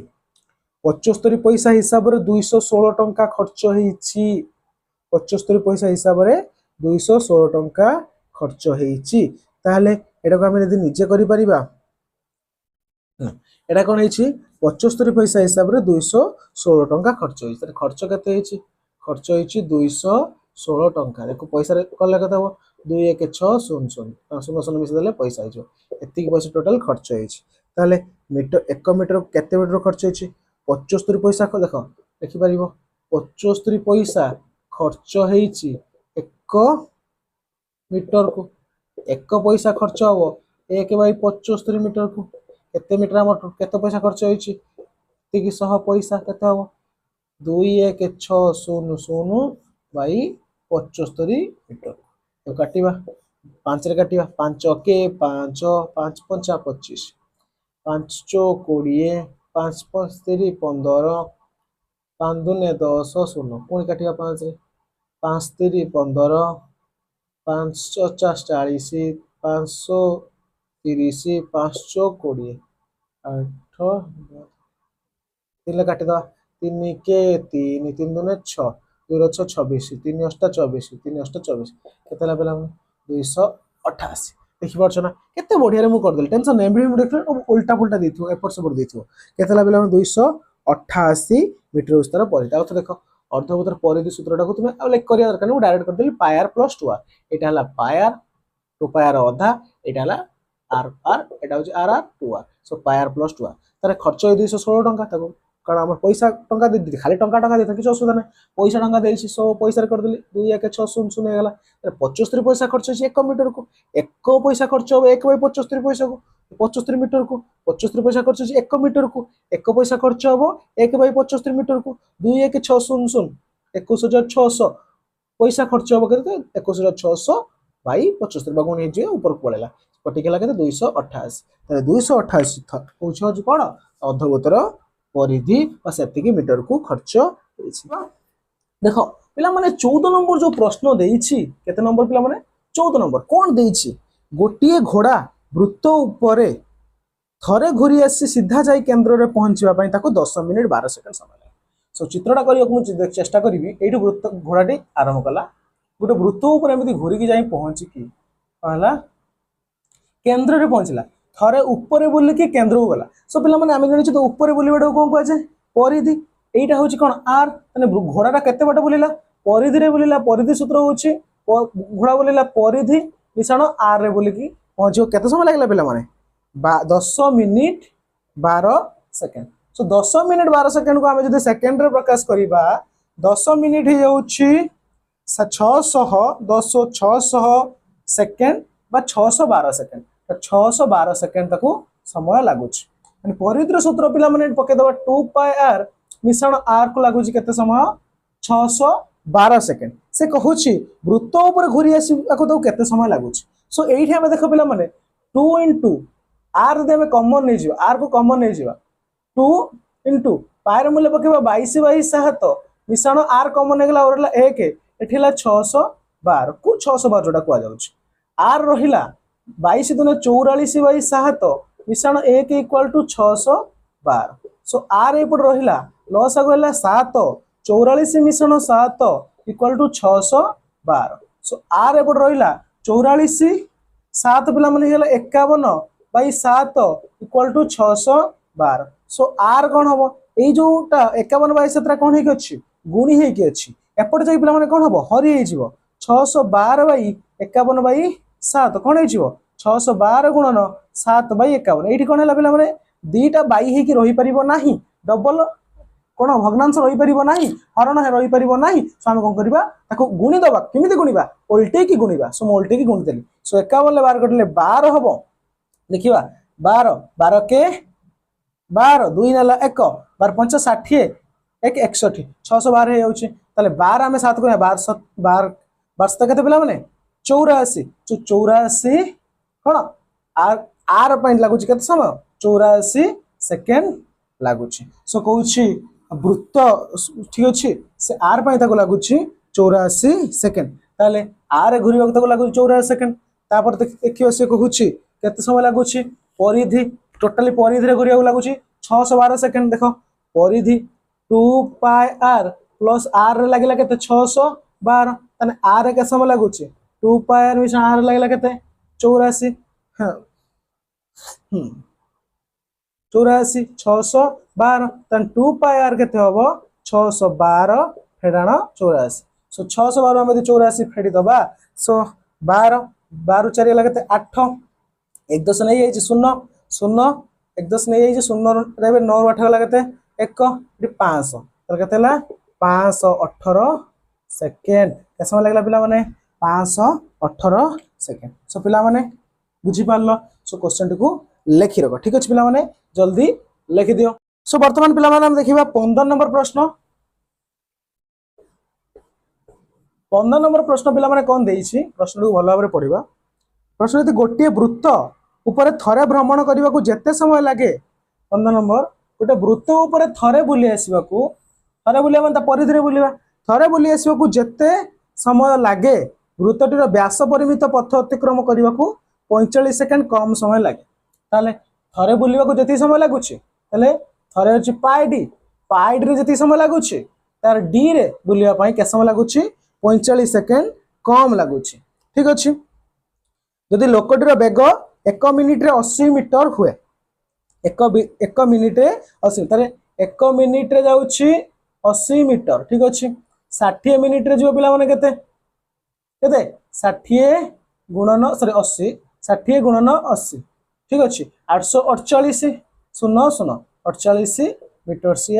75 पैसा हिसाब रे 216 टंका खर्च हेची 75 पैसा हिसाब रे 216 टंका खर्च हेची ताहले एटा को हम यदि निजे करि परिबा एटा कोन हेची 75 पैसा हिसाब रे 216 टंका खर्च हेची त खर्च केते हेची खर्च हेची 216 टंका देखो पैसा रे कले कते हो 2 1 6 0 0 0 0 मिस देले पैसा हेजो एतिक पैसा टोटल खर्च हेची ताहले मीटर 1 मीटर केते मीटर खर्च हेची 75 पैसा को देखो देखि परिबो 75 पैसा खर्च हेची 1 मीटर को 1 पैसा खर्च हो 1/75 मीटर को केते मीटर हम केते पैसा खर्च हेची तिकी सह पैसा केते हो 2 1 6 0 0 बाई 75 मीटर तो काटिबा 5 रे काटिबा 5 के 5 5 5 25 5 चौक 20 5 5 3 15 5 2 10 0 पुणी काटिबा 5 रे 5 3 15 5 50 40 530 5 चौक 20 8 तीन काटिदा 3 के 3 3 2 6 2 6 26 3 8 24 3 8 24 केतला बेला 288 देखि परछ ना केते बढ़िया रे मु कर देल टेंशन नै एमबी देखले उल्टा पुल्टा देथियो एपट सेपट देथियो केतला बेला 288 मीटर विस्तार परिधि आउ देखो अर्धवृत्तर परिधि सूत्रटा को तुमे आ लेख करिया दरकार नै डायरेक्ट कर देली पाई r + 2r एटा हला पाई r 2 पाई r अधा एटा हला r r एटा होची r r 2r सो पाई r + 2r तारे खर्च 216 टंका ताको कारण आम पैसा टंका दे खाली टंका टंका देता किसी असुविधा ना पैसा टंका दे सो पैसा करदेली 2 1 6 0 0 होगा 75 पैसा खर्च हो 1 मीटर को 1 पैसा खर्च हो 1/75 पैसा को 75 मीटर को 75 पैसा खर्च हो 1 मीटर को 1 पैसा खर्च हम 1/75 मीटर को 2 1 6 0 0 21,600 पैसा खर्च हम के 21,600 बाई 75 बागुण हो ऊपर पड़ेगा कटिकला के 288 288 कौन कौन अर्धगोतर परिधि से मीटर को खर्च देख पिला माने 14 नंबर जो प्रश्न देइछि केते नंबर पिला माने 14 नंबर कौन देइछि गोटिए घोड़ा वृत्त उपरे थरे घूरी आसी सीधा जाई केंद्र रे पहुंचवा पई ताको 10 मिनिट 12 सेकंड समय लागे सो चित्रटा करियो चेष्टा करिवि एठु वृत्त घोड़ाटी आरंभ कला गोटे वृत्त ऊपर एमती घूरिकी जाई पहुंची की कहला केंद्र रे पहुंचला थरे ऊपर बुलिकी केंद्र को गला सो पिला माने आमे जानि तो ऊपर बुलिबाडो कोन कहै छै परिधि एटा होची कोन आर माने घोड़ाटा केते बाटे बुलिला परिधि रे बुलिला परिधि सूत्र होची घोड़ा बुलिला परिधि मिश्रण आर रे बुलिकी पहुंचियो केते समय लागला पिला माने 10 minute 12 second so 10 minute 12 second को आमे जदि सेकंड रे प्रकाश करिबा 10 मिनिट हे होची 600 सेकेंड बा 612 सेकेंड 612 सेकेंड तक समय लगुच परिधि सूत्र पिला माने पकेदबा 2 पाई आर मिश्रण आर को लगुच केते समय 612 सेकेंड से कहूची वृत्त ऊपर घूरी आसीको तो केते समय लगुच सो एठी हमें देखो पिला माने 2 into आर दे हमें कॉमन नहीं जीवा आर को कॉमन नहीं जीवा 2 into पायर मूल्य पकेबा 22 22 7 मिश्रण आर कॉमन हेगला और 1 एठिला 612 को 612 जोटा कुआ जाउछ आर रहिला 22 दुने 44 बाई 7 मिश्रण 1 इक्वल टू 612 सो आर एपट रहिला लॉस आगला 7 44 मिश्रण 7 इक्वल टू 612 सो आर एपट रहिला 44 7 पिला माने हेला 51 by 7 equal to 612 so r कोन हबो एई जोटा 51 बाई 7 कोन हे के अछि गुणी हे के अछि एपट जाई पिला माने कोन हबो हरि हे जिवो 612 बाई 51 बाई 7 कोन हे जिवो 612 गुणन 7 बाई 51 एठी कोन हला पिला माने दीटा बाई हे कि रहि परिबो नाही डबल कोन भग्नांश रहि परिबो नाही हरण हे रहि परिबो नाही सो हम कोन करबा ताको गुणी दबा केमिति गुणीबा उल्टे की गुणीबा सो म उल्टे की गुणी देली सो 51 ले 12 कटले 12 हबो देखिबा 12 12 के 12 2 नला 1 12 5 60 1 61 612 हे होची ताले 12 में 7 को 12 12 वर्ष तक पिला माने 84 जो 84 कोन आर आर पॉइंट लागु छी केते समय 84 सेकंड लागु छी सो कहू छी वृत्त ठीक अछि से आर पॉइंट तक लागु छी 84 सेकंड ताले आर घुरिबा तक लागु 84 सेकंड तापर देखियो से कहू छी केते समय लागु छी परिधि टोटली परिधि रे घुरिबा लागु छी 612 सेकंड देखो परिधि 2 पाई आर प्लस आर रे लागिला केते 612 तने आर के समय लागु छी 2 पाई आर मिशन आर लागिला केते 84 हां 84 612 तन 2 पाई आर केते होबो 612 फेडाण 84 सो 612 हम 84 फेडी दबा सो 12 12 4 लगते 8 एक दस नहीं है 0 0 एक दस नहीं है 0 रे 9 8 लगते 1 500 तर केते ला 518 सेकंड के समय लागला पिला माने 518 सेकंड सो पिला माने बुझी पारलो सो क्वेश्चन को लिखि रखो ठीक अछि पिला माने जल्दी लिखि दियो सो वर्तमान पिला माने हम देखिबा 15 नंबर प्रश्न 15 नंबर प्रश्न पिला माने कोन देइछि प्रश्न को भलो भाबरे पढिबा प्रश्न यदि गोटे वृत्त ऊपर थरे भ्रमण करने को जेते समय लगे 15 नंबर गोटे वृत्त ऊपर थरे बुली आसवा को थरे बुलिया माने परिधि रे बुलिबा थरे बुली आसवा को जेते समय लगे वृत्तटीर व्यास परिमित पथ अतिक्रम करने को 45 सेकंड कम समय लगे ताले थरे बुलिबा को जेते समय लागुछि ताले थरे अछि पाई डी रे जेते समय लागुछि तार डी रे बुलिबा पई के समय लागुछि 45 सेकंड कम लागुछि ठीक अछि जदि लोकटीर बेग 1 मिनिट रे 80 मीटर हुए 1 मिनिट रे 80 तारे 1 मिनिट रे जाउछि 80 मीटर ठीक अछि 60 मिनिट रे जो पिला माने केते केते 60 गुणन सॉरी 80 60 गुणन 80 ठीक अछि 848 0 0 48 मीटर सी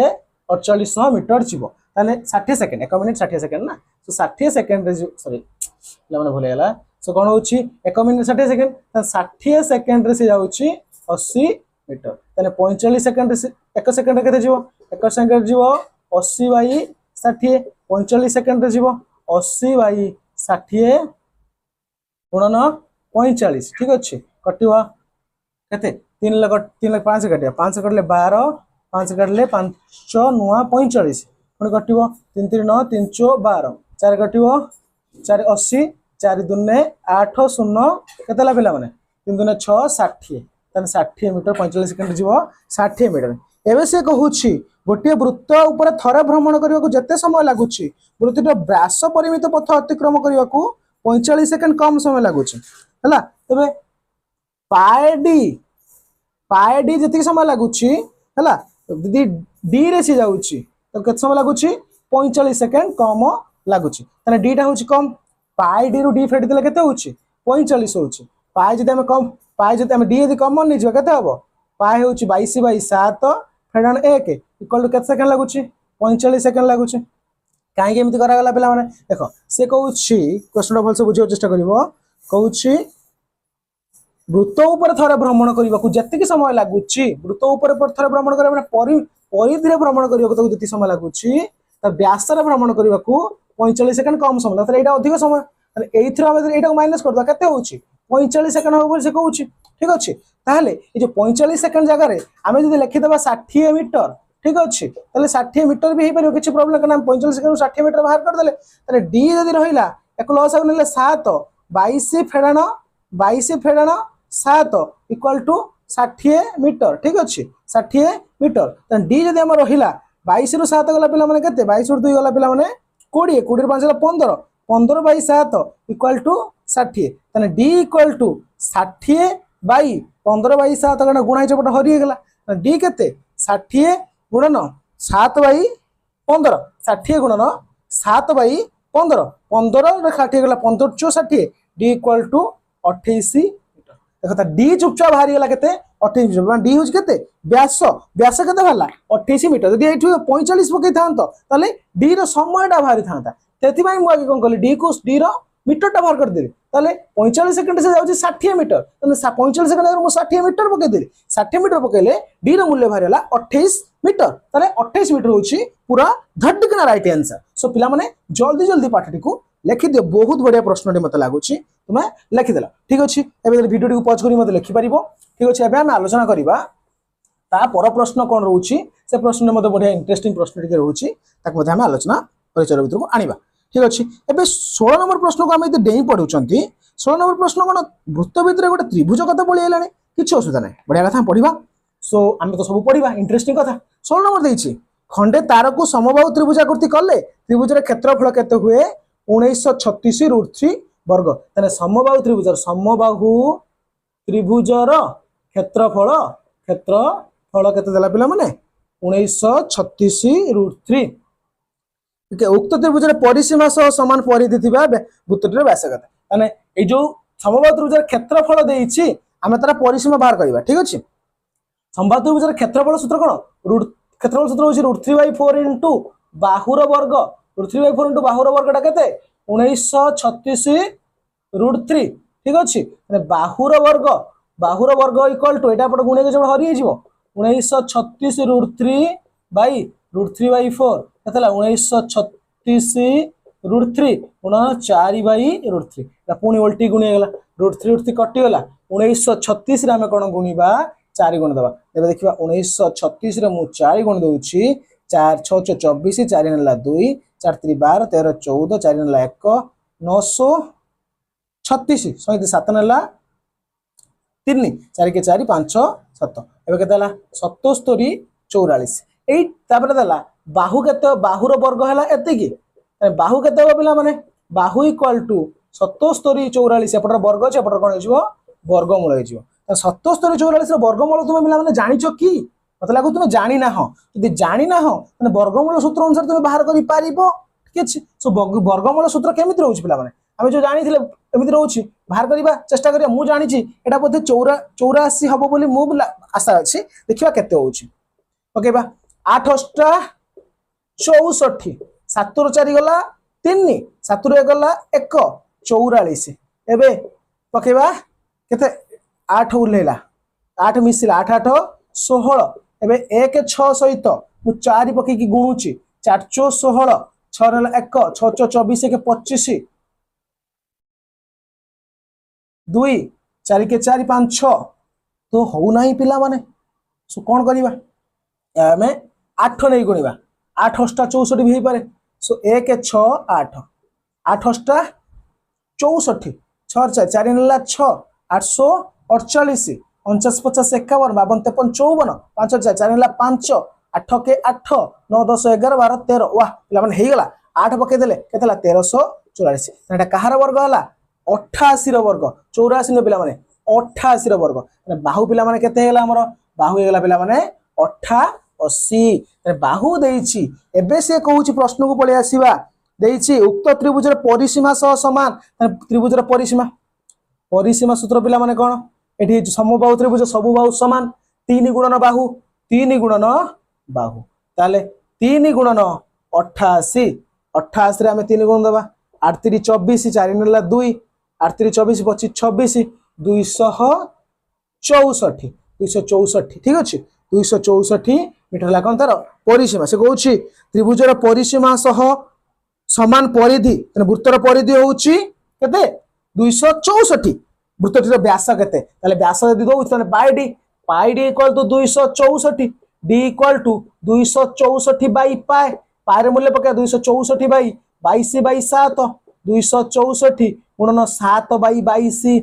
4800 मीटर जीव ताले 60 सेकंड 1 मिनिट 60 सेकंड ना सो 60 सेकंड रे सॉरी माने भूल गेला सो कोन होची 1 मिनिट 60 सेकंड त 60 सेकंड रे से जाउची 80 मीटर ताले 45 सेकंड रे 1 सेकंड केते जीव 1 सेकंड जीव 80 बाई 60 45 सेकंड रे जीव 80 बाई 60 गुणन 45 ठीक अछि कटिवा केते 3 लाख 5 काटिया 5 काटले 12 5 काटले 5 नुआ 45 पुणी कटिवो 3 3 9 3 4 12 4 कटिवो 4 80 4 दुने 8 0 केतला पिला माने 3 दुने 6 60 तने 60 मीटर 45 सेकंड जीवो 60 मीटर एबे से कहूची गोटे वृत्त ऊपर थरे भ्रमण करने को जते समय लागुची वृत्तटा व्यास परिमित पथ अतिक्रम करने को 45 सेकंड कम समय लागुची हला तबे पाए डी जति समय लागुची हला यदि डी रे से जाउची तो केत समय लागुची 45 सेकंड कम लागुची तने डी टा होची कम पाए डी रु डी फेड देले केते होची 45 होची पाए जति हम कम पाए जति हम डी यदि कॉमन नि जबे केते हबो पाए होची 22 बाई 7 फेडन 1 इक्वल टू केते सेकंड लागुची 45 सेकंड लागुची काहे के एमिति करा गला पिला माने देखो से कहूची क्वेश्चन भलसे बुझियो चेष्टा करिवो कहूची वृत्त ऊपर थरे भ्रमण करने को जति समय लगुच वृत्त ऊपर थरे भ्रमण करने परिधि भ्रमण करने जति समय लगुच व्यास भ्रमण करने को 45 सेकंड कम समय लगता है अधिक समय ये माइनस कर के 45 सेकंड हम से कहूँ ठीक अच्छे ताहले ये जो 45 सेकंड जगह आम जो लिखिदे 60 मीटर ठीक अच्छे 60 मीटर भी हो किसी प्रोब्लेम करना 45 सेकंड 60 मीटर बाहर करदे डी जब रहा एक लस आगे 7 22 फेड़ाण 7 इक्वल टू 60 मीटर ठीक अच्छे 60 मीटर डी जब आम रहा 22 रु 7 गला पिला माने केते 22 रु 2 गला पिला माने 20 20 5 15 15 बाई 7 इक्वल टू 60 ताने D equal to 60 by 15 by 7 गण गुणा चपट हरि गला डी केते 60 गुणन 7 बाई 15 60 गुणन 7 बाई 15 15 रे 60 गला 15 चो 60 डी इक्वल टू 28 देखा डी चुपचाप बाहरी गला केते 28 मीटर डी होज केते व्यास व्यास केते भला 28 मीटर जदि एठु 45 पकई थांतो ताले डी रो समयटा बाहरी थांता तेति भाई मु आगे कोन कहली डी को डी रो मीटर टा बाहर कर देली ताले 45 सेकंड से जाउची 60 मीटर ताले 45 सेकंड अगर मु 60 मीटर पकई देली 60 मीटर पकईले डी रो मूल्य बाहरी हला 28 मीटर ताले 28 मीटर होची पूरा धड्डकिना राइट आंसर सो पिला माने जल्दी जल्दी पाठटी को लिखि दियो बहुत बढ़िया प्रश्नटी मते लागुची तुमे लिखि देला ठीक अछि एबे वीडियो टी पॉज करी मते लिखि परिबो ठीक अछि एबे हम आलोचना करिबा ता पर प्रश्न कोन रहउची से प्रश्न मते बढ़िया इंटरेस्टिंग प्रश्न टी रहउची ताक मते हम आलोचना परिचय भीतर को आनिबा ठीक अछि एबे 16 नंबर प्रश्न को हम इते डेई पढुचंती 16 नंबर प्रश्न कोन वृत्त भीतर गोटे त्रिभुज कथा पळि हेलानी किछ असुविधा नै बढ़िया कथा पढिबा सो हम तो सब पढिबा इंटरेस्टिंग कथा 16 नंबर देइछि खंडे तार को समबाहु त्रिभुजाकृति कले त्रिभुजर क्षेत्रफल केते हुए 1936 √3 वर्ग तने समबाहु त्रिभुजर क्षेत्रफल केते देला पिला माने 1936 √3 उक्त त्रिभुजर परिसीमा सह समान परिधि थिबा वृत्तटीर व्यास कथा माने ए जो समबाहु त्रिभुजर क्षेत्रफल देइछि आमे तार परिसीमा बाहर करिबा ठीक अछि समबाहु त्रिभुजर क्षेत्रफल सूत्र कोन क्षेत्रफल सूत्र होछि √3/4 इनटू बाहुर वर्ग √3/4 इनटू बाहुर वर्गटा केते 1936 √3 ठीक अछि माने बाहुर वर्ग इक्वल टू एटा पड गुणे के जब हरि हिजिवो 1936 √3 बाई √3/4 केतला 1936 √3 गुणा 4/√3 पुणी उल्टी गुणी गला √3 कटि गला 1936 रे हम कोन गुणीबा 4 गुण दबा एबे देखिबा 1936 रे मु 4 गुण दउछि 4 6 6 24 4 नेला 2 4 3 12 13 14 4 नेला 1 936 सहित 7 नेला 3 4 के 4 5 7 एबे केतला 77 44 एई तापर देला बाहु केते बाहुर वर्ग हला एते की बाहु केते हो पिला माने बाहु इक्वल टू 77 44 एपटर वर्ग छ एपटर कोन हिजो वर्गमूल हिजो 77 44 रो वर्गमूल तुमे पिला माने जानिचो की मत लागो तुमे जानि ना हो यदि जानि ना हो माने वर्गमूल सूत्र अनुसार तुमे बाहर करि पारिबो ठीक अछि सो वर्गमूल सूत्र केमिति रहउछि पिला माने हम जो जानिथिले एमिति रहउछि बाहर करिबा चेष्टा करिया मु जानिछि एटा बोधे 84 हबो बोली मु आशा अछि देखिबा केते होउछि ओके बा आठ अष्टा 64 7 रु 4 गला 3 7 रु 1 गला 1 44 एबे पकेबा केते 8 उलेला 8 मिसिला 8 8 16 एबे 1 6 सहित मु 4 पके की गुणुची 4 चो 16 6 रे 1 6 चो 24 के 25 2 4 के 4 5 6 तो हो नाही पिला माने सो कोन करबा आमे 8 नै गुणिबा 8 अष्टा 64 भी पारे सो 1 6 8 8 अष्टा 64 6 4 4 नेला 6 848 49 50 51 52 53 54 5 4 4 नेला 5 8 के 8 9 10 11 12 13 वाह पिला माने हेई गला 8 पके देले केतला 1344 एटा कहार वर्ग हला 88 रो वर्ग 84 न पिला माने 88 रो वर्ग बाहु पिला माने केते हेला हमर बाहु हेगला पिला माने 88 बाहु देइछि एबे से कहूछि प्रश्न को पळे आसीबा देइछि उक्त त्रिभुजर परिसीमा सह समान त्रिभुजर परिसीमा सूत्र पिला माने कोन एठी समबाहु त्रिभुज सब बाहु समान 3 गुणन बाहु ताले 3 गुणन 88 88 रे हमें 3 गुणन दबा 8 3 24 4 नेला 2 8 3 24 25 26 264 ठीक अछि 264 मीटर ला कोन तार परिसीमा से कहूछि त्रिभुजर परिसीमा सह समान परिधि वृत्तर परिधि होउछि केते 264 वृत्तटीर व्यास केते ताले व्यास यदि दउ ताले pi d equal to 264 d equal to 264 by pi pi रे मूल्य पका 264 बाई 22 बाई 7 264 गुणन 7 बाई 22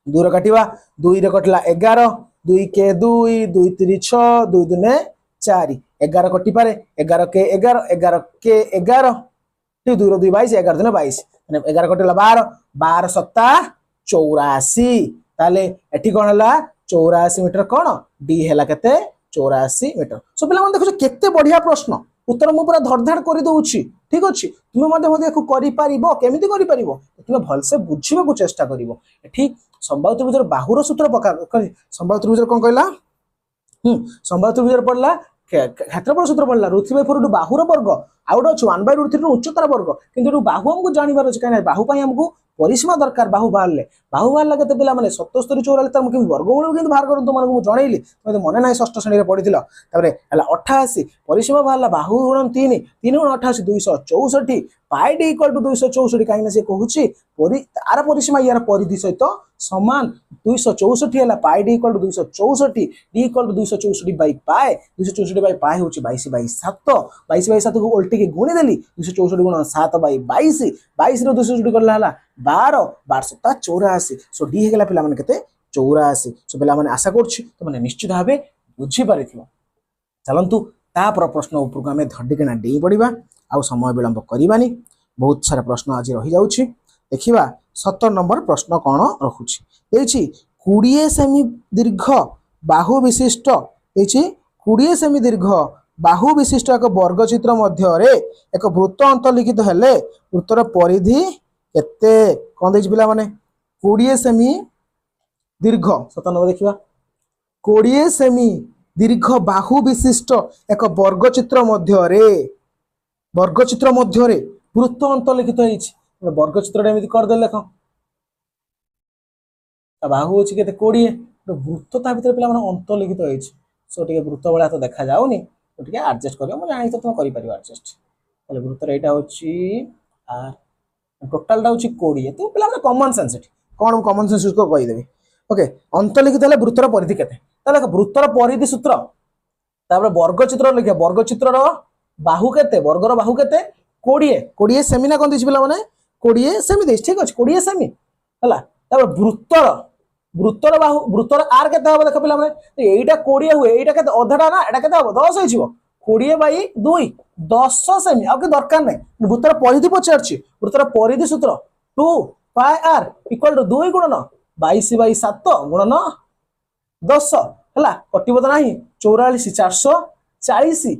दूर काटिबा 2 रे कटला 11 2 के 2 2 3 6 2 दुने 4 11 कटि पारे 11 के 11 11 के 11 2 2 2 22 11 दुने 22 माने 11 कटला 12 12 सत्ता 84 ताले एठी कोन हला 84 मीटर कोन डी हला केते 84 मीटर सो पिला मन देखो केते बढ़िया प्रश्न उत्तर मु पूरा धड़धड़ कर दउछि ठीक अछि तुमे मध्ये मध्ये को करि पारिबो केमिति करि पारिबो तुमे भल से बुझिबा को चेष्टा करिवो एठी संभाव्य त्रिभुजर बाहुर सूत्र पका संभाव्य त्रिभुजर कोन कहला संभाव्य त्रिभुजर पड़ला क्षेत्रफल सूत्र पड़ला √3/4 बाहुर वर्ग आउट अछि 1/√3 उच्चतार वर्ग किंतु बाहु हमको जानिबार अछि काने बाहु पई हमको परिसीमा दरकार बाहु बाहर केते पिला माने 77 44 त हम वर्गमूल किंतु बाहर करन तुम माने जनैली तुम मने नाही षष्ठ श्रेणी रे पढिथिला तबरे हला 88 परिसीमा बाहरला बाहु गुणन 3 3 गुण 88 264 पाई डी इक्वल टू 264 काइना से कहूची तार परिसीमा यार परिधि सहित समान 264 हला pi d equal to 264 d equal to 264 by pi 264 by pi होची 22 बाई 7 22 बाई 7 को उल्टी के गुणी देली 264 गुण 7 बाई 22 22 रो 264 करला हला 12 12 सत्ता 84 सो डी हेगला पिला माने केते 84 सो पिला माने आशा करछि तो माने निश्चित भाबे बुझी पारिथिबो चलंतु ता पर प्रश्न ऊपर को हमें धड्डी केना डेई पड़िबा आ समय विलंब करिबानी बहुत सारा प्रश्न आज रही जाउछि देखिबा 17 नंबर प्रश्न कोन रखुछि एछि 20 सेमी दीर्घ बाहु विशिष्ट एछि 20 सेमी दीर्घ बाहु विशिष्ट एक वर्ग चित्र मध्य रे एक वृत्त अंतर्लिखित हेले वृत्तर परिधि केते कोन देछि पिला माने 20 सेमी दीर्घ 17 नंबर देखिबा 20 सेमी दीर्घ बाहु विशिष्ट एक वर्ग चित्र मध्य रे वृत्त अंतर्लिखित होइछि वर्ग चित्र एमिति कर दे लेख बाहु अछि केते 20 वृत्त ता भीतर पिला माने अंतर्लिखित होइछि सो टिके वृत्त बळा तो देखा जाउनी तो टिके एडजस्ट करियो म जानि तो तुम करि परिबो एडजस्ट तले वृत्त एटा होछि आर टोटल टा होछि 20 तो पिला माने कॉमन सेंस एठी कोन कॉमन सेंस को कहि देबे ओके अंतर्लिखित हेले वृत्तर परिधि केते तले वृत्तर परिधि सूत्र तापर वर्ग चित्र लिखिया वर्ग चित्रर बाहु केते वर्गर बाहु केते 20 सेमी ना कोन दिस पिला माने 20 सेमी दिस ठीक अछि 20 सेमी हला तापर वृत्तर बाहु वृत्तर आर केते हो देख पिला माने एइटा 20 हुए एइटा केते अधडा ना एटा केते हो 10 होइछिबो 20 बाई 2 10 सेमी आ के दरकार नै वृत्तर परिधि पचारछि वृत्तर परिधि सूत्र 2 पाई आर इक्वल टू 2 गुणन 22 बाई 7 गुणन 10 हला कटिबो त नाही 44 440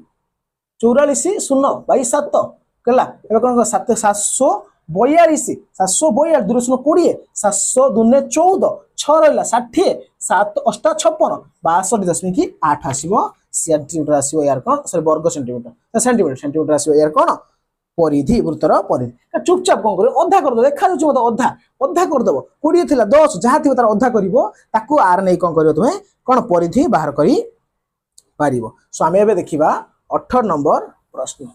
44 0 बाई 7 कला एबे कोन 7 742 742 2 20 700 दुने 14 6 रहला 60 7 8 56 62.8 आसीबो सेंटीमीटर आसीबो यार कोन सॉरी वर्ग सेंटीमीटर सेंटीमीटर सेंटीमीटर आसीबो यार कोन परिधि वृत्तर परिधि चुपचाप कौन कर अधा कर देखा जाऊँ मत अधा अधा करदेव 20 थिला 10 जहाँ थी तार अधा कर ताकू आर नहीं कौन कर तुम्हें कौन परिधि बाहर कर पारिबो सो आमे एबे देखिबा 18 नंबर प्रश्न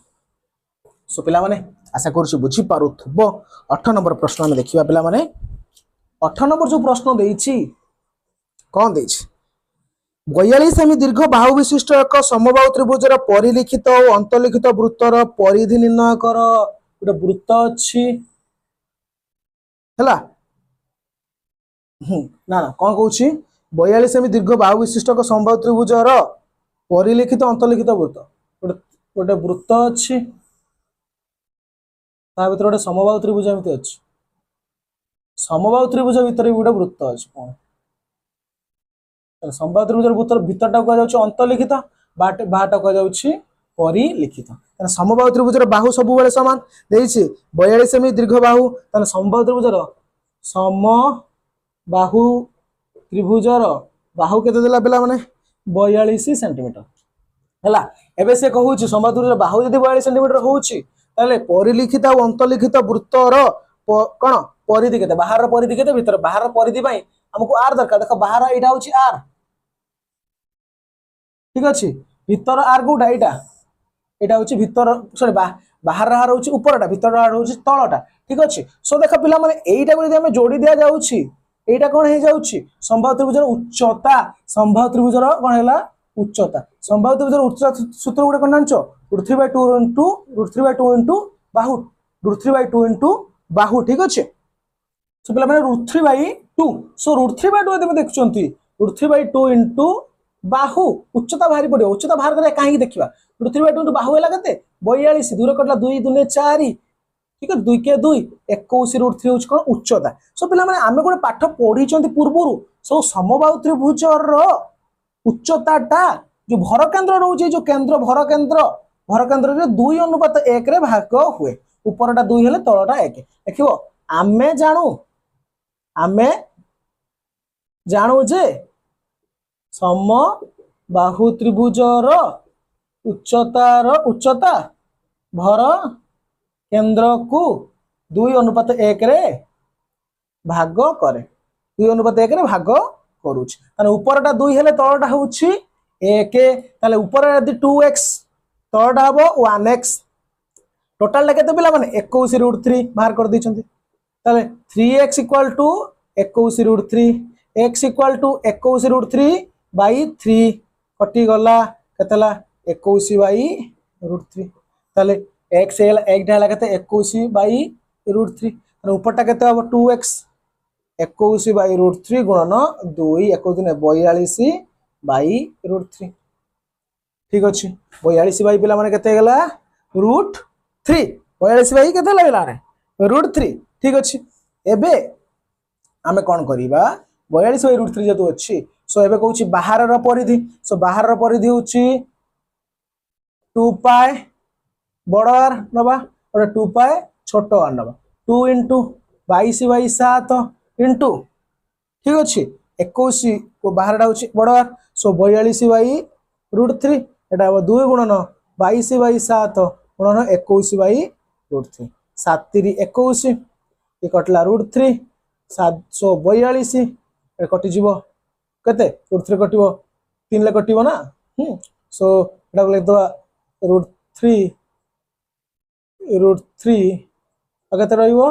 सो पिला माने आशा करूछु बुझी पारुथबो 18 नंबर प्रश्न आमे देखिबा पिला माने 18 नंबर जो प्रश्न देइछि कौन देइछि 42 सेमी दीर्घ बाहु विशिष्ट एक समबाहु त्रिभुजर परिलिखित और अंतलिखित वृत्तर परिधि निर्णय कर गोटे वृत्त अछि हला ना ना कौन कहूछि 42 सेमी दीर्घ बाहु विशिष्ट एक समबाहु त्रिभुजर परिलिखित अंतलिखित वृत्त गोटे वृत्त अछि ता भीतर गोटे समबाहु त्रिभुज एमति अछि समबाहु त्रिभुज भीतर गोटे वृत्त अछि कोन समबाहु त्रिभुजर वृत्तर भीतरटा कह जाउछि अंतलिखित बाहरटा कह जाउछि परिलिखित तने समबाहु त्रिभुजर बाहु सब बेले समान देइछि 42 सेमी दीर्घ बाहु तने समबाहु त्रिभुजर समबाहु त्रिभुजर बाहु केते देला पिला माने 42 सेंटीमीटर हला एबे से कहूछि समबाहु त्रिभुजर बाहु यदि 42 सेंटीमीटर होउछि ताले परिलिखित और अंतलिखित वृत्तर कोन परिधि केते बाहर परिधि केते भीतर बाहर परिधि पई हमको आर दरकार देखो बाहर एटा होछि आर ठीक अछि भीतर आर कोटा एटा होछि भीतर सॉरी बाहर आर होछि ऊपरटा भीतर आर होछि तळटा ठीक अछि सो देखो पिला माने एटा को यदि हम जोडी दिया जाउछि एटा कोन हे जाउछि समबाहु त्रिभुजर उच्चता समबाहु त्रिभुजर कोन हैला उच्चता समबाहु त्रिभुजर उच्चता सूत्र गुडे कोन जानचो √3/2 इनटू बाहु √3/2 बाहु ठीक अछि सो पिला माने √3/2 सो √3/2 यदि देखुचंती √3/2 इनटू बाहु उच्चता भारी पड़े उच्चता बाहर करे काहे देखिबा √3/2 इनटू बाहु हैला केते 42 दूर कटला 2 2 4 ठीक है 2 के 2 21 √3 होछ कोन उच्चता सो पिला माने आमे कोन पाठ पढी चंती पूर्वरु सो समबाहु त्रिभुजर उच्चताटा जो भर केंद्र रहउची जो केंद्र भर केंद्र रे 2:1 रे भाग हुए ऊपरटा 2 हेले तळटा 1 देखिबो आमे जानू जे समबाहु त्रिभुजर उच्चता भर केंद्र को 2:1 रे भाग करे 2:1 रे भाग करूछ ताने ऊपरटा 2 हेले तळटा होउछि 1 ताले ऊपर यदि 2x तळटा हबो 1x टोटल ला केते पिला माने 21 √3 बाहर कर दैछंती ताले 3x = 21 √3 x = 21 √3 by 3 कटि गला केतला 21 by √3 ताले x हेला 1 ढाला केते 21 by √3 ताने ऊपरटा केते हबो 2x 21 by √3 गुणन 2 21 दिने 42 by √3 ठीक अछि 42 by पिला माने केते गेला √3 42 by केते लागला रे √3 ठीक अछि एबे आमे कोन करिबा 42 by √3 जतु अछि सो एबे कहूची बाहर रो परिधि सो बाहर रो परिधि होची 2 पाई बड़ आर नबा और 2 पाई छोटो आर नबा 2 * 22/7 इनटू ठीक अछि 21 को बाहरटा होची बड़ आर सो 42 by √3 एटा 2 गुणन 22/7 गुणन 21 by √3 7 3 21 ये कटला √3 742 ए कटि जीवो केते √3 कटिवो 3 ले कटिवो ना सो एटा लिख दवा √3 अगते रहिवो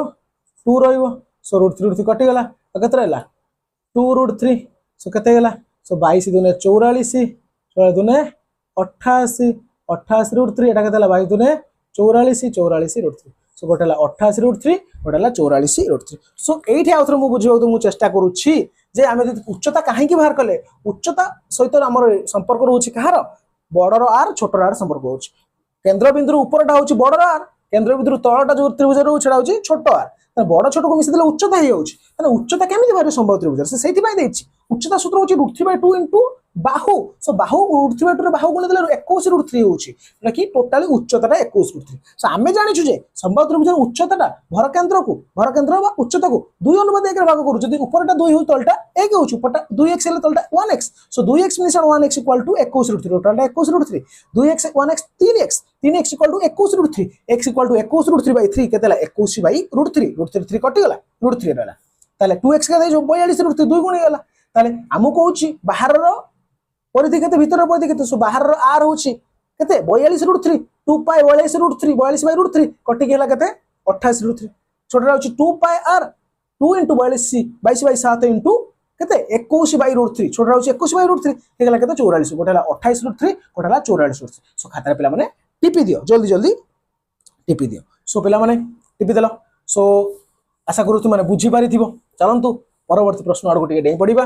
2 रहिवो सो √3 कटि गला अगते रहला 2 √3 सो केते गेला सो 22 दुने 44 16 दुने 88 88 √3 एटा केते ला 22 दुने 44 44 √3 सो गोटेला 88 √3 गोटेला 44 √3 सो एठी आउथर मु बुझियो तो मु चेष्टा करूछि जे आमे उच्चता काहे की बाहर कले उच्चता सहित हमर संपर्क रहउछि कहार बडर आर छोटर आर संपर्क होउछि केंद्र बिंदु ऊपरटा होउछि बडर आर केंद्र बिंदु तळटा जो त्रिभुज रहउछि छडा होउछि छोट आर त बड छोट को मिसि देले उच्चता हे होउछि त उच्चता केमिति बाहर समबाहु त्रिभुज से सेति बाय देछि उच्चता सूत्र होउछि √3/2 * बाहु सो बाहु √3/2 बाहु गुणी देले 21/3 होउची ना कि टोटली उच्चताटा 21/3 सो आमे जानिछु जे समबाहु त्रिभुजर उच्चताटा भर केंद्र बा उच्चता को 2/1 रे भाग करू जदी ऊपरटा 2 हो तलटा 1 होउची ऊपरटा 2x हेले तलटा 1x सो 2x mission 1x = 21/3 टोटलटा 21/3 2x 1x 3x 3x = 21/3 x = 21/3 केतेला 21/√3 √3 कटि गला √3 रहला ताले 2x का जो 42/3 2 गुणी गला ताले हमु कहूची बाहर रो परिधि केते भीतर परिधि केते सो बाहर रो r होची केते 42/3 2 पाई 42/3 42/√3 कटि गेला केते 28/3 छोटा होची 2 पाई r 2 * 42 22/7 * केते 21/√3 छोटा होची 21/√3 हे गेला केते 44 गोटेला 28/3 गोटेला 44/3 सो खाता पिला माने टिपि दियो जल्दी जल्दी टिपि दियो सो पिला माने टिपि देलो सो आशा करू तुम बुझी पारिथिबो चलंतु परवर्ती प्रश्न आड़ गोटे डेई पड़िबा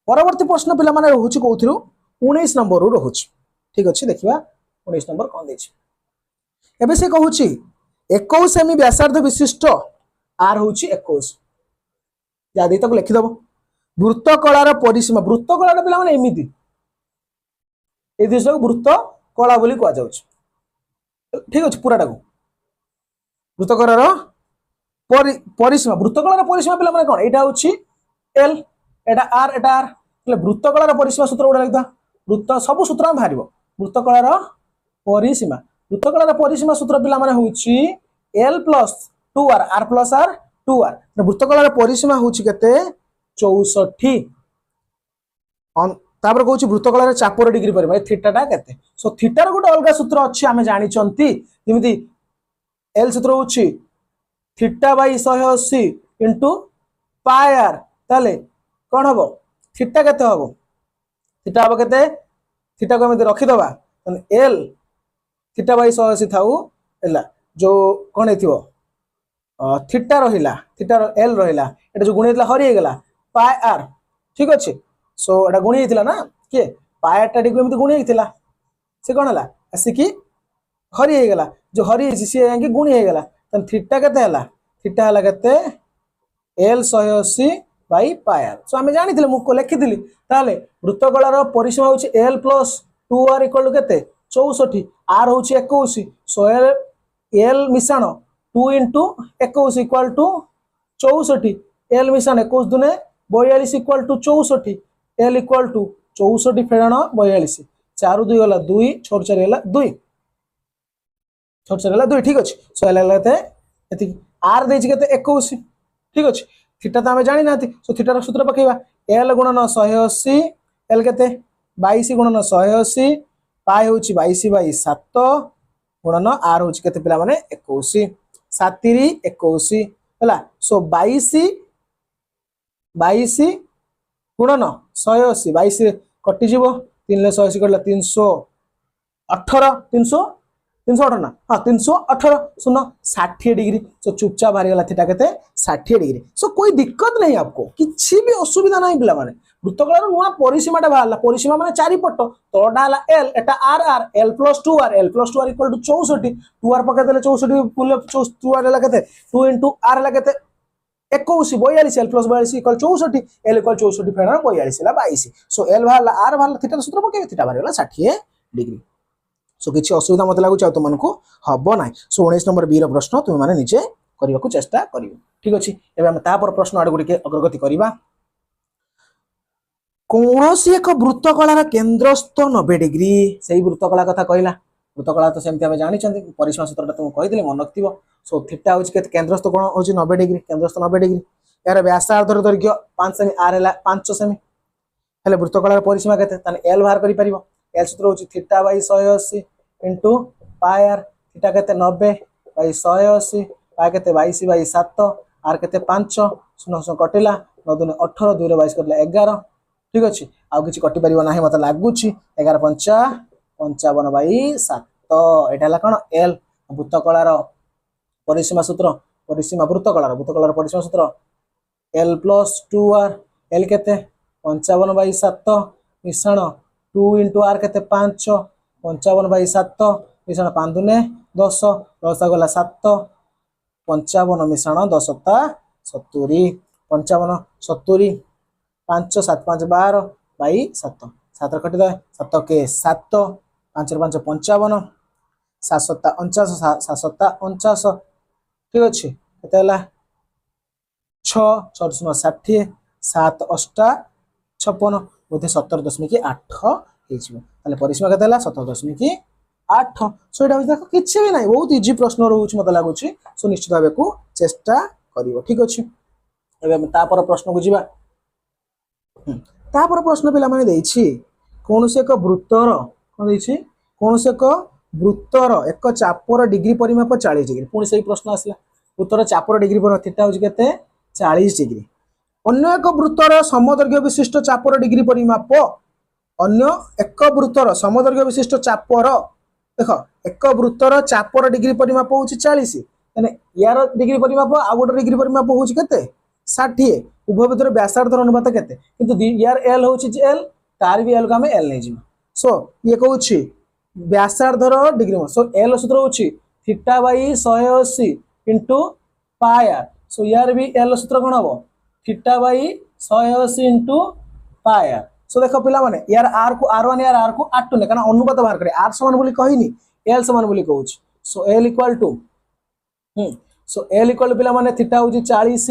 परवर्ती प्रश्न पिला माने रहउची कोथिरु 19 नंबर रु रहउची ठीक अछि देखिबा 19 नंबर कोन देछि एबे से कहउची 21 सेमी व्यासार्ध विशिष्ट आर होउची 21 या दे तक लिखि दबो वृत्तकलार परिसीमा वृत्तकलार पिला माने एमिति ए दिस वृत्तकला बोली को जाउची ठीक अछि पूराटा को वृत्तकलार परिसीमा वृत्तकलार परिसीमा पिला माने कोन एटा होची एल एटा आर એટલે वृत्तकलार परिसीमा सूत्र उडा लिखदा वृत्त सब सूत्र हम भारिबो वृत्तकलार परिसीमा सूत्र पिला माने होची l + 2r r + r 2r वृत्तकलार परिसीमा होची केते 64 तापर कहूची वृत्तकलार चापर डिग्री परिमाण थीटाटा केते सो थीटार गोटे अलगा सूत्र अछि आमे जानि चंती जेमिति l सूत्र होची θ/180 * πr ताले कोन हबो थीटा केते हबो थीटा हबो केते थीटा को हम रखि दबा l θ/180 थाउ एला जो कोन हेतिबो थीटा रहिला थीटा l रहिला एटा जो गुणी हेतला हरि हे गेला πr ठीक अछि सो एटा गुणी हेतिला ना के πr टा डिग्री एमति गुणी हेतिला से कोन हला आसी की हरि हे गेला जो हरि से आंगे गुणी हे गेला तन थीटा केते हला थीटा हला केते l 180/πr सो हमें जानि थिले मुको लिखि दिली ताले वृत्तकलार परिसीमा होची l + 2r = केते 64 r होची 21 सो l मिश्रण 2 * 21 = 64 l मिश्रण 21 दुने 42 = 64 l = 64 फेरण 42 4 2 गला 2 6 4 गला 2 6 4 गला 2 ठीक अछि सो l लेते एति r देछि केते 21 ठीक अछि थीटा त हमें जानि नाथि सो थीटार सूत्र पकेबा l * 180 l केते 22 * 180 पाई होची 22/7 गुणन r होची केते पिला माने 21 7 21 हला सो 22 गुणन 180 22 कटि जीवो 3 ले 180 करला 318 318 ना हां 318 सुनो 60 डिग्री सो चुपचाप भारी गला थीटा केते 60 डिग्री सो कोई दिक्कत नहीं आपको किछि भी असुविधा नहीं पिला माने वृत्तकलार नुआ परिसीमाटा बाहरला परिसीमा माने चारि पट तोडा हला l एटा r r l + 2r l + 2r = 64 2r पके देले 64 मूल्य 2r हला केते 2 * r हला केते 21 42 l + 42 = 64 l = 64 फेण 42 हला 22 सो l बाहरला r बाहरला थीटा सूत्र पके थीटा बाहर हला 60 डिग्री सो किछि असुविधा मत लागु चाउ त मनकु हबो नाही सो 19 नंबर बी रो प्रश्न तुम माने निजे करिवा को चेष्टा करिवो ठीक अछि एबे हम ता पर प्रश्न आड गुडी के अग्रगति करिवा कोनोसी एक वृत्तकलार केंद्रस्थ 90 डिग्री सही वृत्तकला कथा कहला वृत्तकला तो सेमति हम जानि छथि परिसीमा सूत्रटा तुम कहि दिले मन रखतिबो सो थीटा होछि के केंद्रस्थ कोण होछि 90 डिग्री केंद्रस्थ 90 डिग्री यार व्यासार्ध दैर्घ्य 5 सेमी r हला 5 सेमी हेले वृत्तकलार परिसीमा केते ताने l बाहर करि परिबो l सूत्र होछि θ/180 * πr थीटा केते 90/180 पाए केते 22/7 r केते 5 0 कटिला 9 दुने 18 2 रे 22 करला 11 ठीक अछि आ किछि कटि परिबो नाही मते लागुछि 11 5 55/7 एटा हला कोन l वृत्तकलार परिसीमा सूत्र परिसीमा वृत्तकलार परिसीमा सूत्र l + 2r l केते 55/7 मिश्रण 2 * r केते 5 55/7 मिश्रण 5 दुने 10 10 गला 7 55 मिश्रण 10 ता 70 55 70 5 7 5 12 बाई 7 7 कटिद 7 के 7 5 5 55 7 7 49 7 7 49 ठीक अच्छे केते 6 6 60 7 8 56 बोधे 17.8 परिसीमा के 17.8 सो ये देख किसी भी ना बहुत इजी प्रश्न रोच मत लगुच सो निश्चित भाव को चेष्टा कर ठीक अच्छे एवं तापर प्रश्न को जीवा तापर प्रश्न पे कौन से एक वृत्तर कौन कौन से एक वृत्तर एक चापर डिग्री परिमाप 40 डिग्री पुणी से प्रश्न आसला वृत्तर चापर डिग्री परिमाप थीटा होची केते 40 डिग्री अन्य एक वृत्तर समदैर्घ्य विशिष्ट चापर डिग्री परिमाप अन्य एक वृत्तर समदैर्घ्य विशिष्ट चापर देख एक वृत्तर चापर डिग्री परिमाप होची 40 यानी यार डिग्री परिमाप आ गोटे डिग्री परिमाप होची केते 60 उभय भितर व्यासार्धर अनुपात केते किंतु यार एल होची एल तार भी एल को हम एल नहीं जिमा सो ये कहूची व्यासार्धर डिग्री सो एल सूत्र होची theta by 180 into pi are so यार भी एल सूत्र कौन हम theta by 180 into pi are so देख पिला माने यार आर को R1 यार आर को R2 ने कारण अनुपात बाहर करे आर समान बोली कहिनी एल समान बोली कहूची so L equal to so L equal पिला माने थीटा होची 40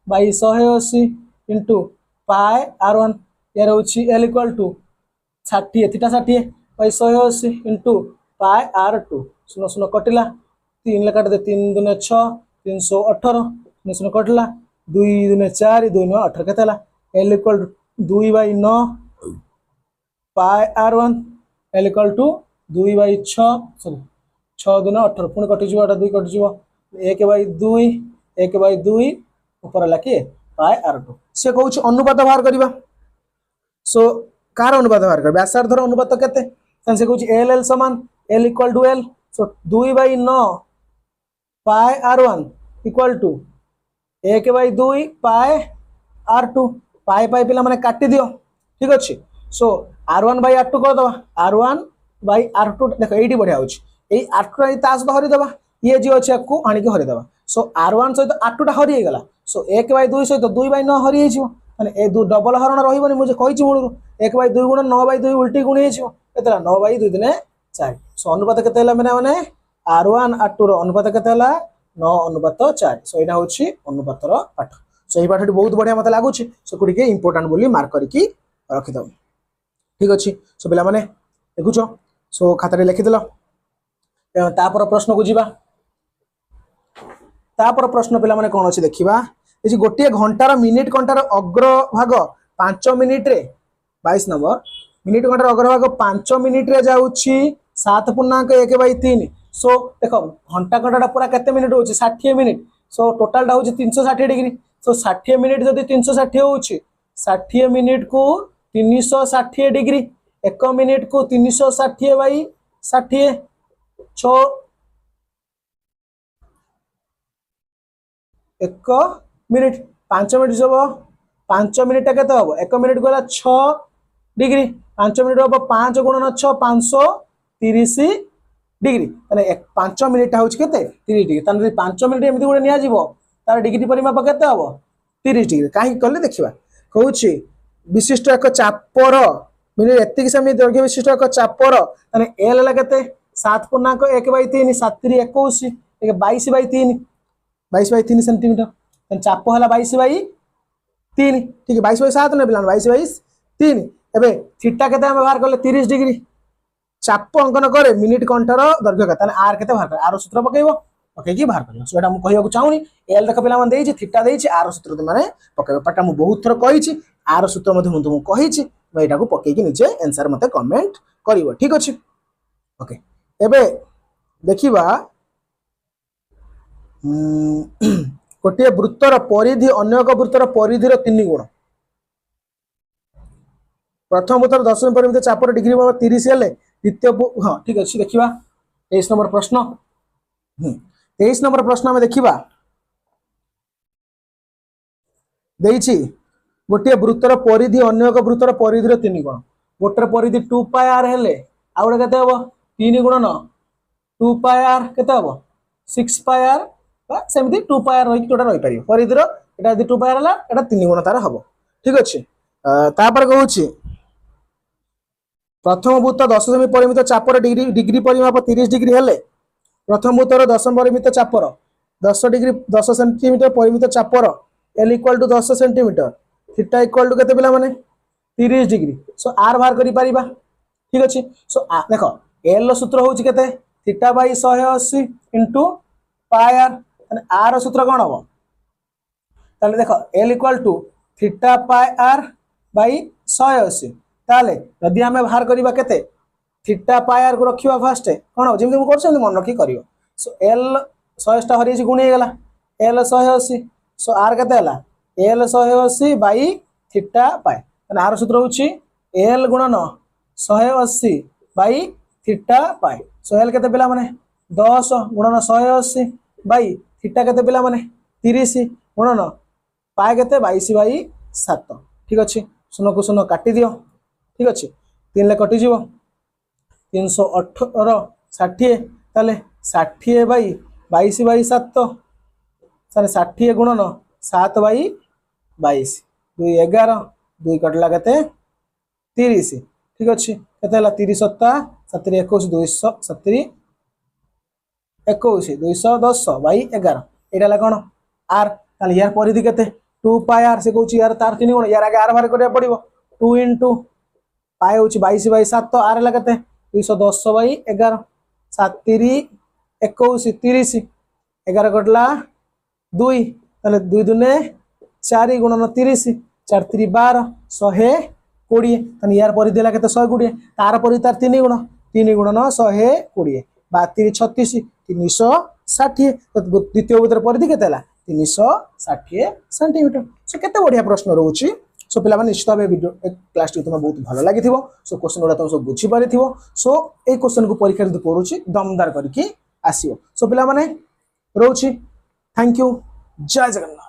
बाई 180 इंटू पाई R1 यार होची L equal to 60 theta 60 by 180 into pi R2 सुनो सुनो कटिला 3 काट दे 3 दुने 6 318 सुनो सुनो कटिला 2 दुने 4 2 9 18 केतेला l equal to 2 by 9 pi R1 l equal to 2 by 6 sorry 6 दुने 18 पुणी कटि जीव 2 कटि जीव 1 बाई 2 1 बाई 2 ऊपर लाके पाई R2 से कहूची अनुपात बाहर करबा सो कार अनुपात बाहर कर व्यासार्धर अनुपात केते से कहूची एल एल समान L equal to L so 2 by 9 pi R1 equal to 1 by 2 pi R2 pi pi पिला माने काटी दियो ठीक अच्छे सो R1 बाई R2 कर दबा R1 बाई R2 देख एठी बढ़िया होची एई R2 ता सहित हरि दबा ये जी अछि को आनी के हरि दबा सो R1 सहित R2 टा हरि गला सो 1 बाई 2 सहित 2 बाई 9 हरि हिजो माने ए दो डबल हरण रहिबनी मुझे कहिछि मूलरु 1 बाई 2 गुण 9 बाई 2 उल्टी गुण हिजो केतला 9 बाई 2 दिने 4 सो अनुपात केते हला माने R1 R2 रो अनुपात केते हला 9 अनुपात 4 सो एटा होछि अनुपातर पाठ सो एई पाठटी बहुत बढ़िया मते लागुछि सो कुडी के इंपोर्टेंट बोली मार्क करके रखि दो ठीक अछि सो पिला माने देखुछो सो खाता रे लिखि देलो तापर प्रश्न को जीवा तापर प्रश्न पिला माने कोन अछि देखिबा ए जे गोटे घंटार मिनिट घंटार अग्रभाग 5 मिनिट रे 22 नंबर मिनिट घंटार अग्रभाग 5 मिनिट रे जाउछि 7.1/3 सो देखो घंटा घंटाटा पूरा केते मिनिट होछि 60 मिनिट सो टोटल टा होछि 360 डिग्री सो 60 मिनिट जदि 360 होछि 60 मिनिट को 360 डिग्री 1 मिनिट को 360 बाई 60 6 1 मिनिट 5 मिनिट जब 5 मिनिट केते हबो 1 मिनिट गला 6 डिग्री 5 मिनिट हबो 5 गुणन 6 530 डिग्री माने 5 मिनिट होछि केते 30 डिग्री तने 5 मिनिट एमति गुडे निया जीवो तार डिग्री परिमाप केते हबो 30 डिग्री काहे कहले देखिबा कहूछि विशिष्ट एक चापर मिनिट एतिक समय दैर्घ्य विशिष्ट एक चापर माने एल ला केते 7.1/3 7 21 22/3 22/3 सेंटीमीटर चाप हला 22/3 ठीक है 22/7 ने बिलान 22/3 एबे थीटा केते हम बाहर करले 30 डिग्री चाप अंकन करे मिनिट घंटार दैर्घ्य केते आर केते बाहर कर आर सूत्र पकेइबो पकेकी बाहर कर सो एटा हम कहियो चाहूनी एल देख पिला मन देछि थीटा देछि आर सूत्र माने पकेइबो पटा हम बहुत थर कहिछि आर सूत्र मध्ये हम तुमको कहिछि मैं एटा को पकेकी निजे आंसर मते कमेंट करिवो ठीक अछि ओके एबे देखिबा गोटे वृत्तर परिधि अन्य एक वृत्तर परिधिर 3 गुण प्रथम वृत्तर 10 परिमित चापर डिग्री 30 हेले द्वितीय हाँ ठीक अच्छे देखिबा 23 नंबर प्रश्न 23 नंबर प्रश्न में देखिबा देइछि गोटे वृत्तर परिधि अन्य एक वृत्तर परिधिर 3 गुण गोटर परिधि 2 पाई आर हेले आ गोटे केते हबो 3 गुणन 2 पाई आर केते हबो 6 पाई आर सेमती 2 पाई आर रही जोटा रही पारियो परिधिर एटा यदि 2 पाई आर हला एटा 3 गुण तार हबो ठीक अछि तापर कहूछि प्रथम भूत 10 सेमी परिमित चापर डिग्री डिग्री परिमाप 30 डिग्री हेले प्रथम भूतर 10 परिमित चापर 10 डिग्री 10 सेंटीमीटर परिमित चापर L equal to 10 centimetre theta equal to केते पिला माने 30 डिग्री सो आर बाहर करि परिबा ठीक अछि सो देखो एल रो सूत्र होउची केते theta by 180 into pi R माने आर रो सूत्र कोन हो ताले देखो L equal to theta pi R by 180 ताले यदि हमें बाहर करिबा केते थीटा पाई आर को रखिबा फास्ट कोन हो जेमि करछन मन रखी करियो सो एल 100 टा हरि गुणी गेला एल 180 सो आर केते हला एल 180 बाय थीटा पाई माने आर सूत्र होउची एल गुणन 180 by theta pi so L केते पिला माने 10 गुणन 180 बाय थीटा केते पिला माने 30 गुणन पाई केते 22 बाय 7 ठीक अछि सुनो को सुनो काटी दियो ठीक अछि 3 ले कटि जीवो 318 60 ताले 60 बाय 22 बाय 7 ताले 60 गुणन 7 बाय 22 2 11 2 कटला केते 30 ठीक अछि केते हला 30 सत्ता 70 21 270 21 210 bye 11 Etah La cone are ताले यार परिधि केते 2 पाई आर से कहूची यार तार 3 गुण यार आगे आर बाहर करिया पड़िबो 2 इनटू पाई होची 22 बाय 7 आर ला केते 210 बाय 11 7 3 21 30 11 कटला 2 ताले 2 दुने 4 गुणन 30 4 3 12 120 ताने यार परिधि ला केते 120 तार परिधि तार 3 गुण 3 गुणन 120 32 36 360 द्वितीय भूतर परिधि केते ला 360 सेंटीमीटर सो केते बढ़िया प्रश्न रहउची सो पिला माने निश्चित भाबे वीडियो क्लास टी तुम बहुत भलो लागिथिबो सो क्वेश्चन गुडा तुम सब बुझी पारिथिबो सो ए क्वेश्चन को परीक्षा रे पढुची दमदार करके आसीबो सो पिला माने रहउची थैंक यू जय जगन्नाथ।